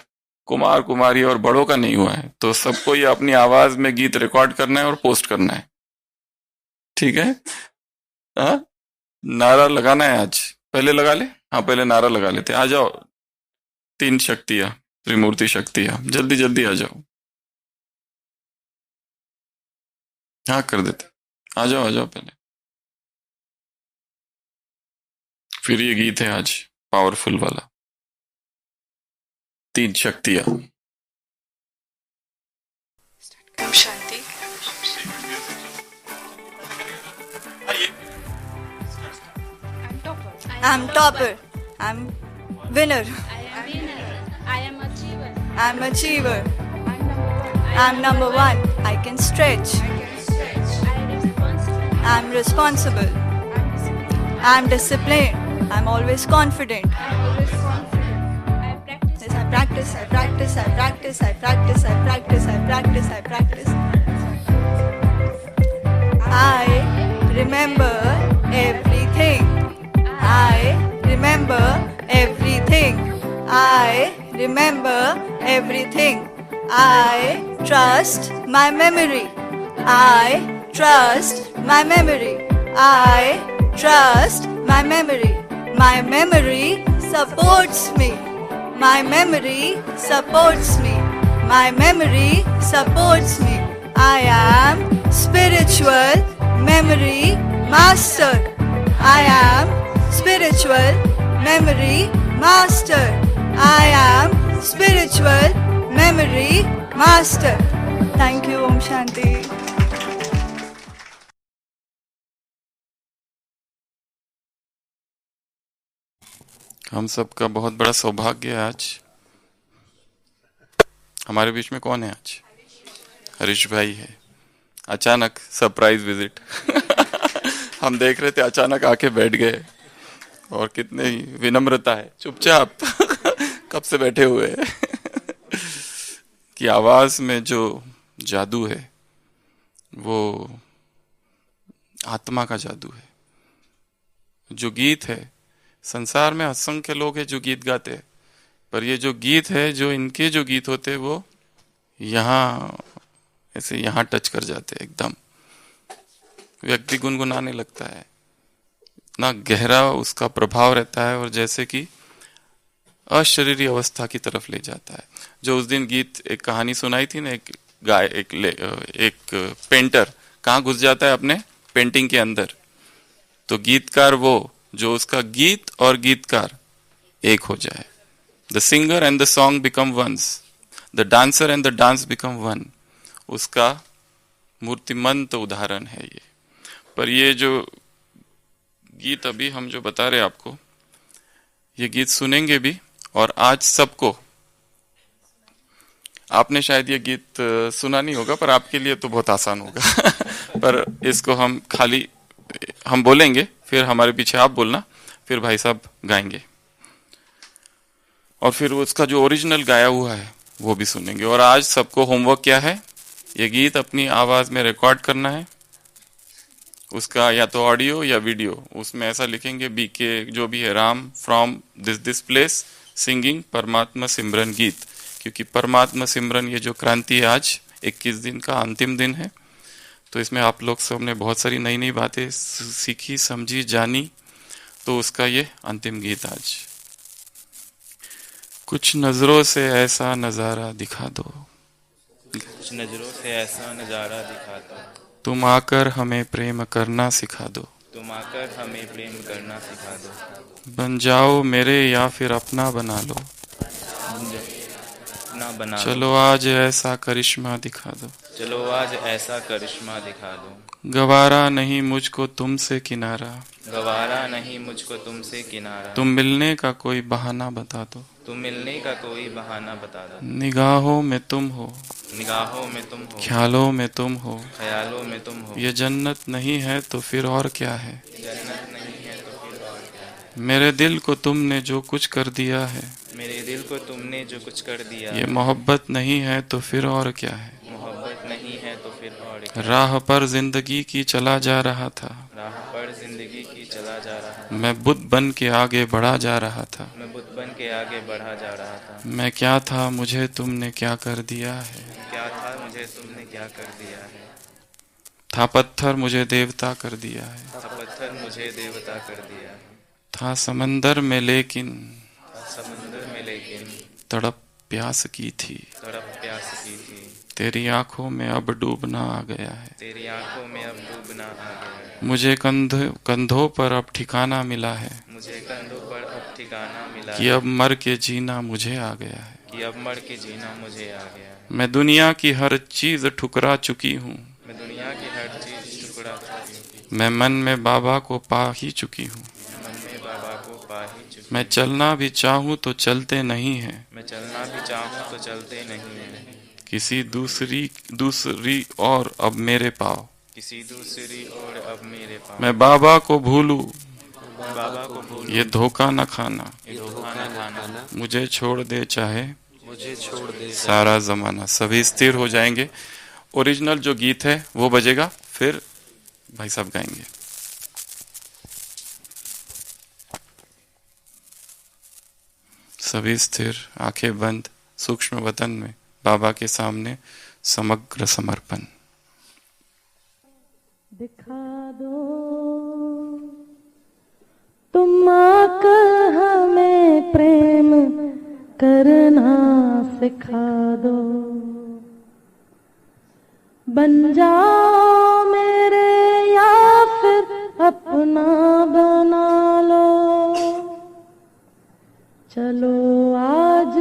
कुमार कुमारी और बड़ों का नहीं हुआ है, तो सबको ये अपनी आवाज में गीत रिकॉर्ड करना है और पोस्ट करना है, ठीक है। हाँ, नारा लगाना है आज, पहले लगा ले। हाँ, पहले नारा लगा लेते, आ जाओ 3 शक्तियां, त्रिमूर्ति शक्तियां, जल्दी जल्दी आ जाओ। हाँ, कर देते, आ जाओ आ जाओ पहले। फिर ये गीत है आज पावरफुल वाला, 3 शक्तियां। शांति। I'm topper. I'm winner. I am achiever. I'm achiever. I'm number 1. I can stretch. I'm responsible. I'm disciplined. I'm always confident. Yes, I practice, I practice, I practice, I practice, I practice, I practice, I practice. I remember everything. I remember everything. I remember everything. I trust my memory. I trust my memory. I trust my memory. My memory supports me. My memory supports me. My memory supports me. I am spiritual memory master. I am spiritual memory master. I am spiritual memory master. Thank you. Om Shanti. हम सबका बहुत बड़ा सौभाग्य है आज। हमारे बीच में कौन है आज? हरीश भाई है। अचानक सरप्राइज विजिट हम देख रहे थे, अचानक आके बैठ गए और कितने ही विनम्रता है, चुपचाप कब से बैठे हुए हैं कि आवाज में जो जादू है वो आत्मा का जादू है। जो गीत है, संसार में असंख्य लोग हैं जो गीत गाते हैं, पर ये जो गीत है, जो इनके जो गीत होते हैं वो यहाँ ऐसे यहाँ टच कर जाते हैं एकदम। व्यक्ति गुनगुनाने लगता है, इतना गहरा उसका प्रभाव रहता है और जैसे कि अशरीरी अवस्था की तरफ ले जाता है। जो उस दिन गीत, एक कहानी सुनाई थी ना, एक पेंटर कहाँ घुस जाता है अपने पेंटिंग के अंदर, तो गीतकार वो जो उसका गीत और गीतकार एक हो जाए। The singer and the song become ones, the dancer and the dance become one. उसका मूर्तिमंत उदाहरण है ये। पर ये जो गीत अभी हम जो बता रहे आपको, ये गीत सुनेंगे भी, और आज सबको, आपने शायद ये गीत सुना नहीं होगा, पर आपके लिए तो बहुत आसान होगा पर इसको हम खाली हम बोलेंगे, फिर हमारे पीछे आप बोलना, फिर भाई साहब गाएंगे, और फिर उसका जो ओरिजिनल गाया हुआ है वो भी सुनेंगे। और आज सबको होमवर्क क्या है? ये गीत अपनी आवाज में रिकॉर्ड करना है, उसका या तो ऑडियो या वीडियो। उसमें ऐसा लिखेंगे बीके जो भी है, Ram from this place singing परमात्मा सिमरन गीत, क्योंकि परमात्मा सिमरन ये जो क्रांति है आज 21 दिन का अंतिम दिन है, तो इसमें आप लोग सब ने बहुत सारी नई नई बातें सीखी, समझी, जानी, तो उसका ये अंतिम गीत आज। कुछ नजरों से ऐसा नजारा दिखा दो, कुछ नजरों से ऐसा नजारा दिखा दो, तुम आकर हमें प्रेम करना सिखा दो, तुम आकर हमें प्रेम करना सिखा दो, बन जाओ मेरे या फिर अपना बना लो, अपना बना चलो आज ऐसा करिश्मा दिखा दो, चलो आज ऐसा करिश्मा दिखा दो, गवारा नहीं मुझको तुमसे किनारा, गवारा नहीं मुझको तुमसे किनारा, तुम मिलने का कोई बहाना बता दो, तुम मिलने का कोई बहाना बता दो, निगाहों में तुम हो, निगाहों में तुम हो, ख्यालों में तुम हो, ख्यालों में तुम हो, ये जन्नत नहीं है तो फिर और क्या है, जन्नत नहीं है तो फिर और क्या है, मेरे दिल को तुमने जो कुछ कर दिया है, मेरे दिल को तुमने जो कुछ कर दिया, ये मोहब्बत नहीं है तो फिर और क्या है, मोहब्बत नहीं है तो फिर और क्या, राह पर जिंदगी की चला जा रहा था, राह पर जिंदगी की चला जा रहा था, मैं बुद्ध बन के आगे बढ़ा जा रहा था, मैं बुद्ध बन के आगे बढ़ा जा रहा था, मैं क्या था मुझे तुमने क्या कर दिया है, क्या था मुझे तुमने क्या कर दिया है, था पत्थर मुझे देवता कर दिया है, था पत्थर मुझे देवता कर दिया है, था समंदर में लेकिन समुद्र में लेकिन तड़प प्यास की थी, तड़प प्यास की थी, तेरी आंखों में अब डूबना आ गया है, तेरी आंखों में अब डूबना आ गया है, मुझे कंधों पर अब ठिकाना मिला है, मुझे कंधों पर अब ठिकाना मिला कि है, अब मर के जीना मुझे आ गया है, कि अब मर के जीना मुझे आ गया है, मैं दुनिया की हर चीज ठुकरा चुकी हूँ, मैं दुनिया की हर चीज टुकड़ा चुकी हूँ, मैं मन में बाबा को पा ही चुकी हूँ, मन में बाबा को पा ही चुकी, मैं चलना भी चाहूँ तो चलते नहीं है, मैं चलना भी चाहूँ तो चलते नहीं है, किसी दूसरी और अब मेरे पाओ, किसी दूसरी और अब मेरे पास, मैं बाबा को भूलूं बाबा को भूल, ये धोखा न खाना, ये धोखा न खाना, मुझे छोड़ दे चाहे मुझे छोड़ दे सारा जमाना। सभी स्थिर हो जाएंगे। ओरिजिनल जो गीत है वो बजेगा, फिर भाई साहब गाएंगे। सभी स्थिर, आंखें बंद, सूक्ष्म वतन में बाबा के सामने समग्र समर्पण। दिखा दो तुम आकर हमें प्रेम करना दिखा दो। बन जाओ मेरे या फिर अपना बना लो। चलो आज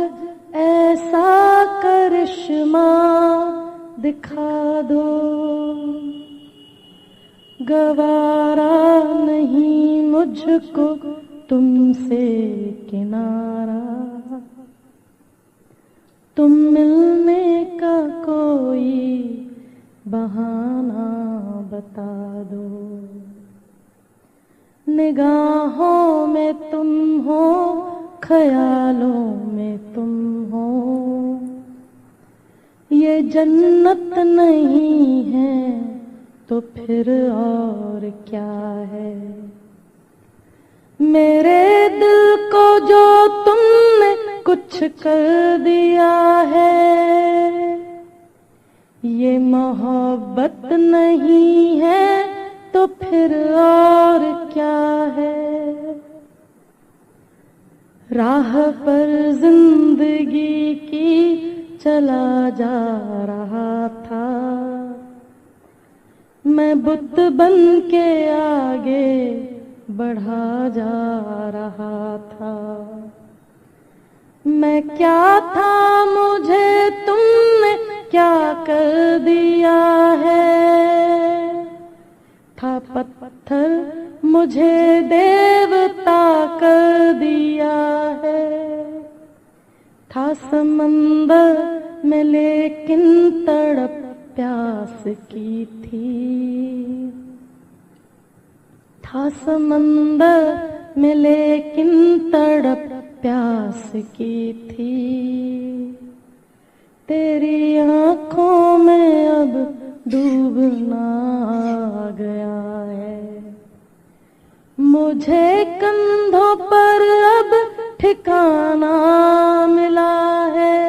ऐसा करिश्मा दिखा दो। गवारा नहीं मुझको तुमसे किनारा, तुम मिलने का कोई बहाना बता दो। निगाहों में तुम हो, ख्यालों में तुम हो, ये जन्नत नहीं है तो फिर और क्या है। मेरे दिल को जो तुमने कुछ कर दिया है, ये मोहब्बत नहीं है तो फिर और क्या है। राह पर जिंदगी की चला जा रहा था, मैं बुत बन के आगे बढ़ा जा रहा था। मैं क्या था मुझे तुमने क्या कर दिया है। था पत्थर मुझे देवता कर दिया है। था समंदर में लेकिन तड़प प्यास की थी। था समंदर में लेकिन तड़प प्यास की थी। तेरी आंखों में अब डूबना आ गया है। मुझे कंधों पर अब ठिकाना मिला है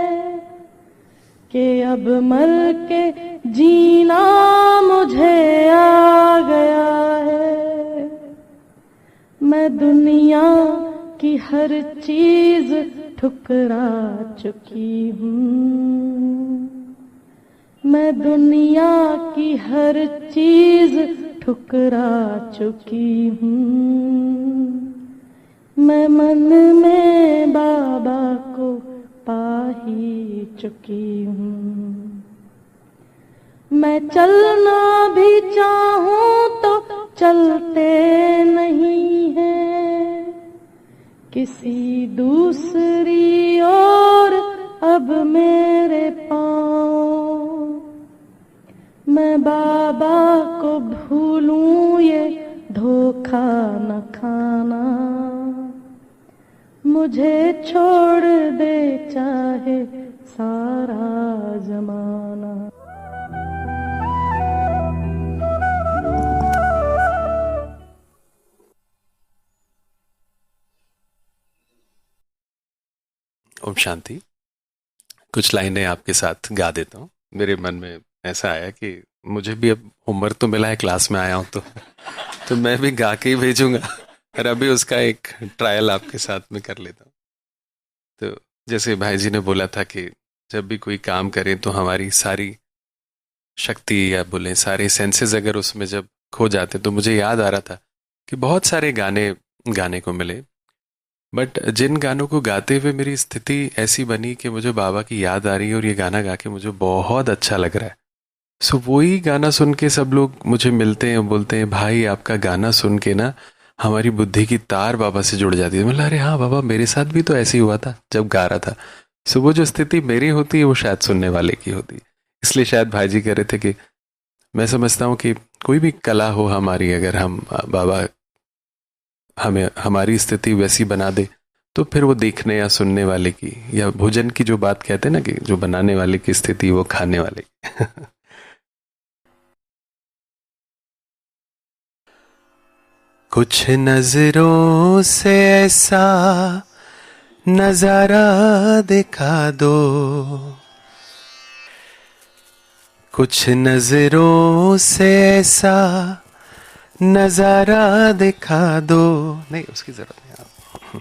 कि अब मर के जीना मुझे आ गया है। मैं दुनिया की हर चीज ठुकरा चुकी हूँ। मैं दुनिया की हर चीज ठुकरा चुकी हूँ। मैं मन में बाबा को पा ही चुकी हूँ। मैं चलना भी चाहूँ तो चलते नहीं हैं किसी दूसरी ओर अब मेरे पाँव। मैं बाबा को भूलूं ये धोखा न खाना। मुझे छोड़ दे चाहे सारा जमाना। ओम शांति। कुछ लाइनें आपके साथ गा देता हूँ। मेरे मन में ऐसा आया कि मुझे भी अब होमवर्क तो मिला है, क्लास में आया हूँ तो मैं भी गा के ही भेजूंगा। और अभी उसका एक ट्रायल आपके साथ में कर लेता हूँ। तो जैसे भाई जी ने बोला था कि जब भी कोई काम करें तो हमारी सारी शक्ति या बोले सारे सेंसेस अगर उसमें जब खो जाते, तो मुझे याद आ रहा था कि बहुत सारे गाने गाने को मिले, बट जिन गानों को गाते हुए मेरी स्थिति ऐसी बनी कि मुझे बाबा की याद आ रही है और ये गाना गा के मुझे बहुत अच्छा लग रहा है। सो वही गाना सुन के सब लोग मुझे मिलते हैं, बोलते हैं भाई आपका गाना सुन के ना हमारी बुद्धि की तार बाबा से जुड़ जाती है। मतलब अरे हाँ बाबा, मेरे साथ भी तो ऐसे ही हुआ था जब गा रहा था। सो वो जो स्थिति मेरी होती है वो शायद सुनने वाले की होती। इसलिए शायद भाई जी कह रहे थे कि मैं समझता हूँ कि कोई भी कला हो हमारी, अगर हम बाबा हमें हमारी स्थिति वैसी बना दे तो फिर वो देखने या सुनने वाले की, या भोजन की जो बात कहते हैं ना कि जो बनाने वाले की स्थिति वो खाने वाले की। कुछ नजरों से ऐसा नजारा दिखा दो, कुछ नजरों से ऐसा नजारा दिखा दो। नहीं, उसकी जरूरत नहीं।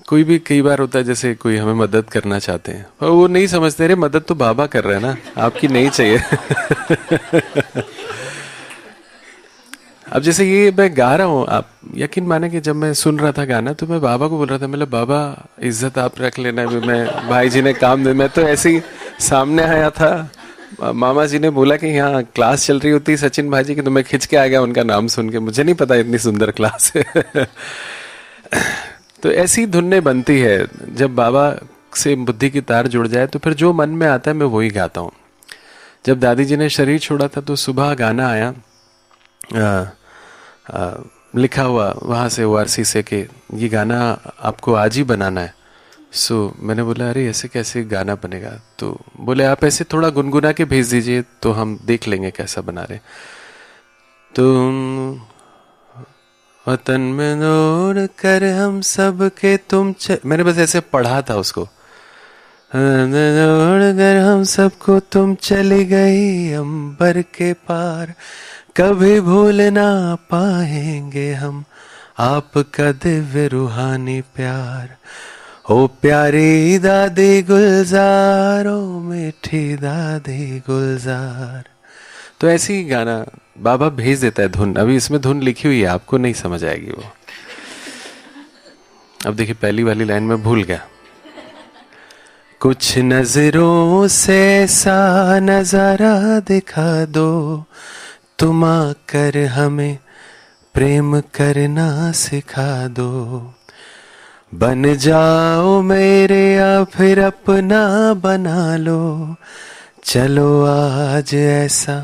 कोई भी कई बार होता है जैसे कोई हमें मदद करना चाहते हैं और वो नहीं समझते, अरे मदद तो बाबा कर रहे हैं ना, आपकी नहीं चाहिए। अब जैसे ये मैं गा रहा हूँ, आप यकीन माने कि जब मैं सुन रहा था गाना तो मैं बाबा को बोल रहा था, मतलब बाबा इज्जत आप रख लेना, मैं भाई जी ने काम दे, मैं तो ऐसे ही सामने आया था, मामा जी ने बोला कि यहाँ क्लास चल रही होती सचिन भाई जी की, तो मैं खिंच के आ गया उनका नाम सुन के, मुझे नहीं पता इतनी सुंदर क्लास है। तो ऐसी धुनें बनती है, जब बाबा से बुद्धि की तार जुड़ जाए तो फिर जो मन में आता है मैं वही गाता हूँ। जब दादी जी ने शरीर छोड़ा था तो सुबह गाना आया लिखा हुआ वहाँ से ORC से कि ये गाना आपको आज ही बनाना है। मैंने बोला अरे ऐसे कैसे गाना बनेगा, तो बोले आप ऐसे थोड़ा गुनगुना के भेज दीजिए तो हम देख लेंगे कैसा बना रहे। तुम वतन में दौड़ कर हम सब के तुम मैंने बस ऐसे पढ़ा था उसको, दौड़ कर हम सबको तुम चली गई अंबर के पार, कभी भूल ना पाएंगे हम आपका दिव्य रूहानी प्यार, ओ प्यारी दादी गुलजार, ओ मीठी दादी गुलजार। तो ऐसे ही गाना बाबा भेज देता है धुन। अभी इसमें धुन लिखी हुई है, आपको नहीं समझ आएगी वो। अब देखिए पहली वाली लाइन में भूल गया। कुछ नजरों से ऐसा नजारा दिखा दो, तुम आकर हमें प्रेम करना सिखा दो, बन जाओ मेरे या फिर अपना बना लो, चलो आज ऐसा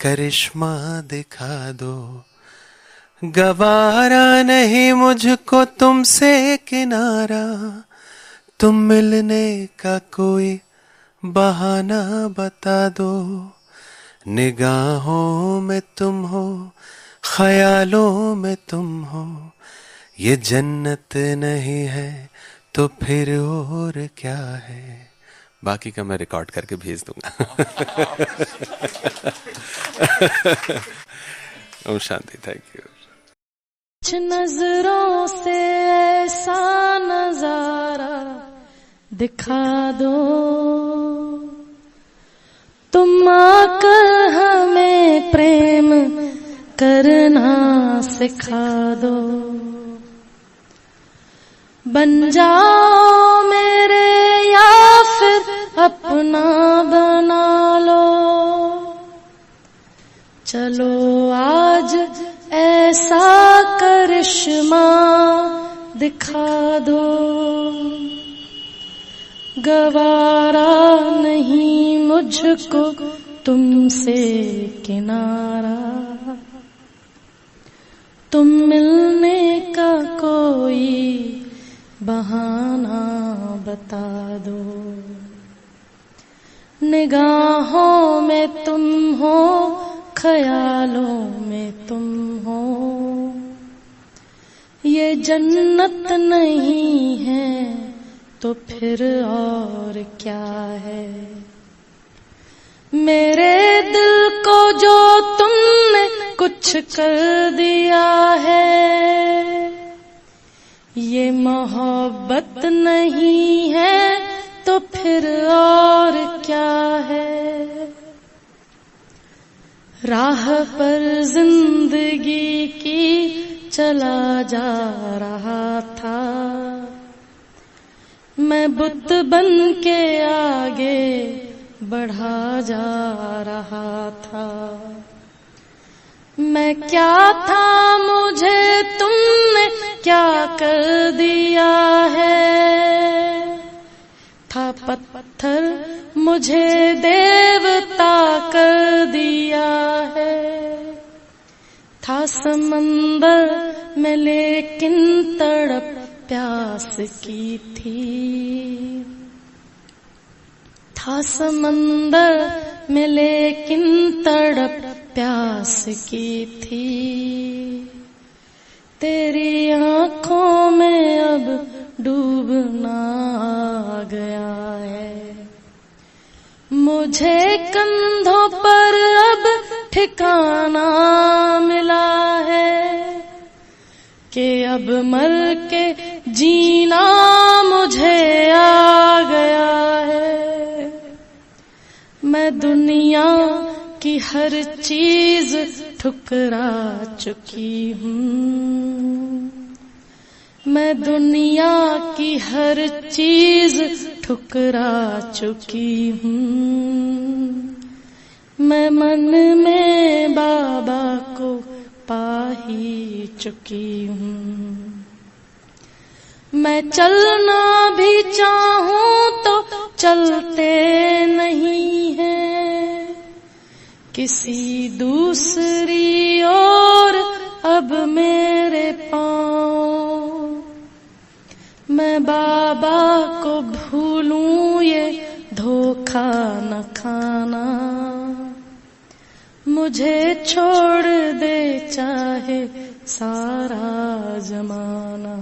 करिश्मा दिखा दो, गवारा नहीं मुझको तुमसे किनारा, तुम मिलने का कोई बहाना बता दो, निगाहों में तुम हो ख्यालों में तुम हो, ये जन्नत नहीं है तो फिर और क्या है। बाकी का मैं रिकॉर्ड करके भेज दूंगा। Om Shanti, thank you. कुछ नजरों से ऐसा नजारा दिखा दो, तुम आकर हमें प्रेम करना सिखा दो, बन जाओ मेरे या फिर अपना बना लो, चलो आज ऐसा करिश्मा दिखा दो, गवारा नहीं मुझको तुमसे किनारा, तुम मिलने का कोई बहाना बता दो, निगाहों में तुम हो ख्यालों में तुम हो, ये जन्नत नहीं है तो फिर और क्या है। मेरे दिल को जो तुमने कुछ कर दिया है, ये मोहब्बत नहीं है तो फिर और क्या है। राह पर जिंदगी की चला जा रहा था, मैं बुत बन के आगे बढ़ा जा रहा था, मैं क्या था मुझे तुमने क्या कर दिया है, था पत्थर मुझे देवता कर दिया है, था समंदर में लेकिन तड़प प्यास की थी, था समंदर में लेकिन तड़प प्यास की थी, तेरी आंखों में अब डूबना आ गया है, मुझे कंधों पर अब ठिकाना मिला है, कि अब मर के जीना मुझे आ गया है। मैं दुनिया की हर चीज ठुकरा चुकी हूँ। मैं दुनिया की हर चीज ठुकरा चुकी हूँ। मैं मन में बाबा को पा ही चुकी हूँ। मैं चलना भी चाहूं तो चलते नहीं हैं किसी दूसरी ओर अब मेरे पाँव। मैं बाबा को भूलूं ये धोखा न खाना। मुझे छोड़ दे चाहे सारा जमाना।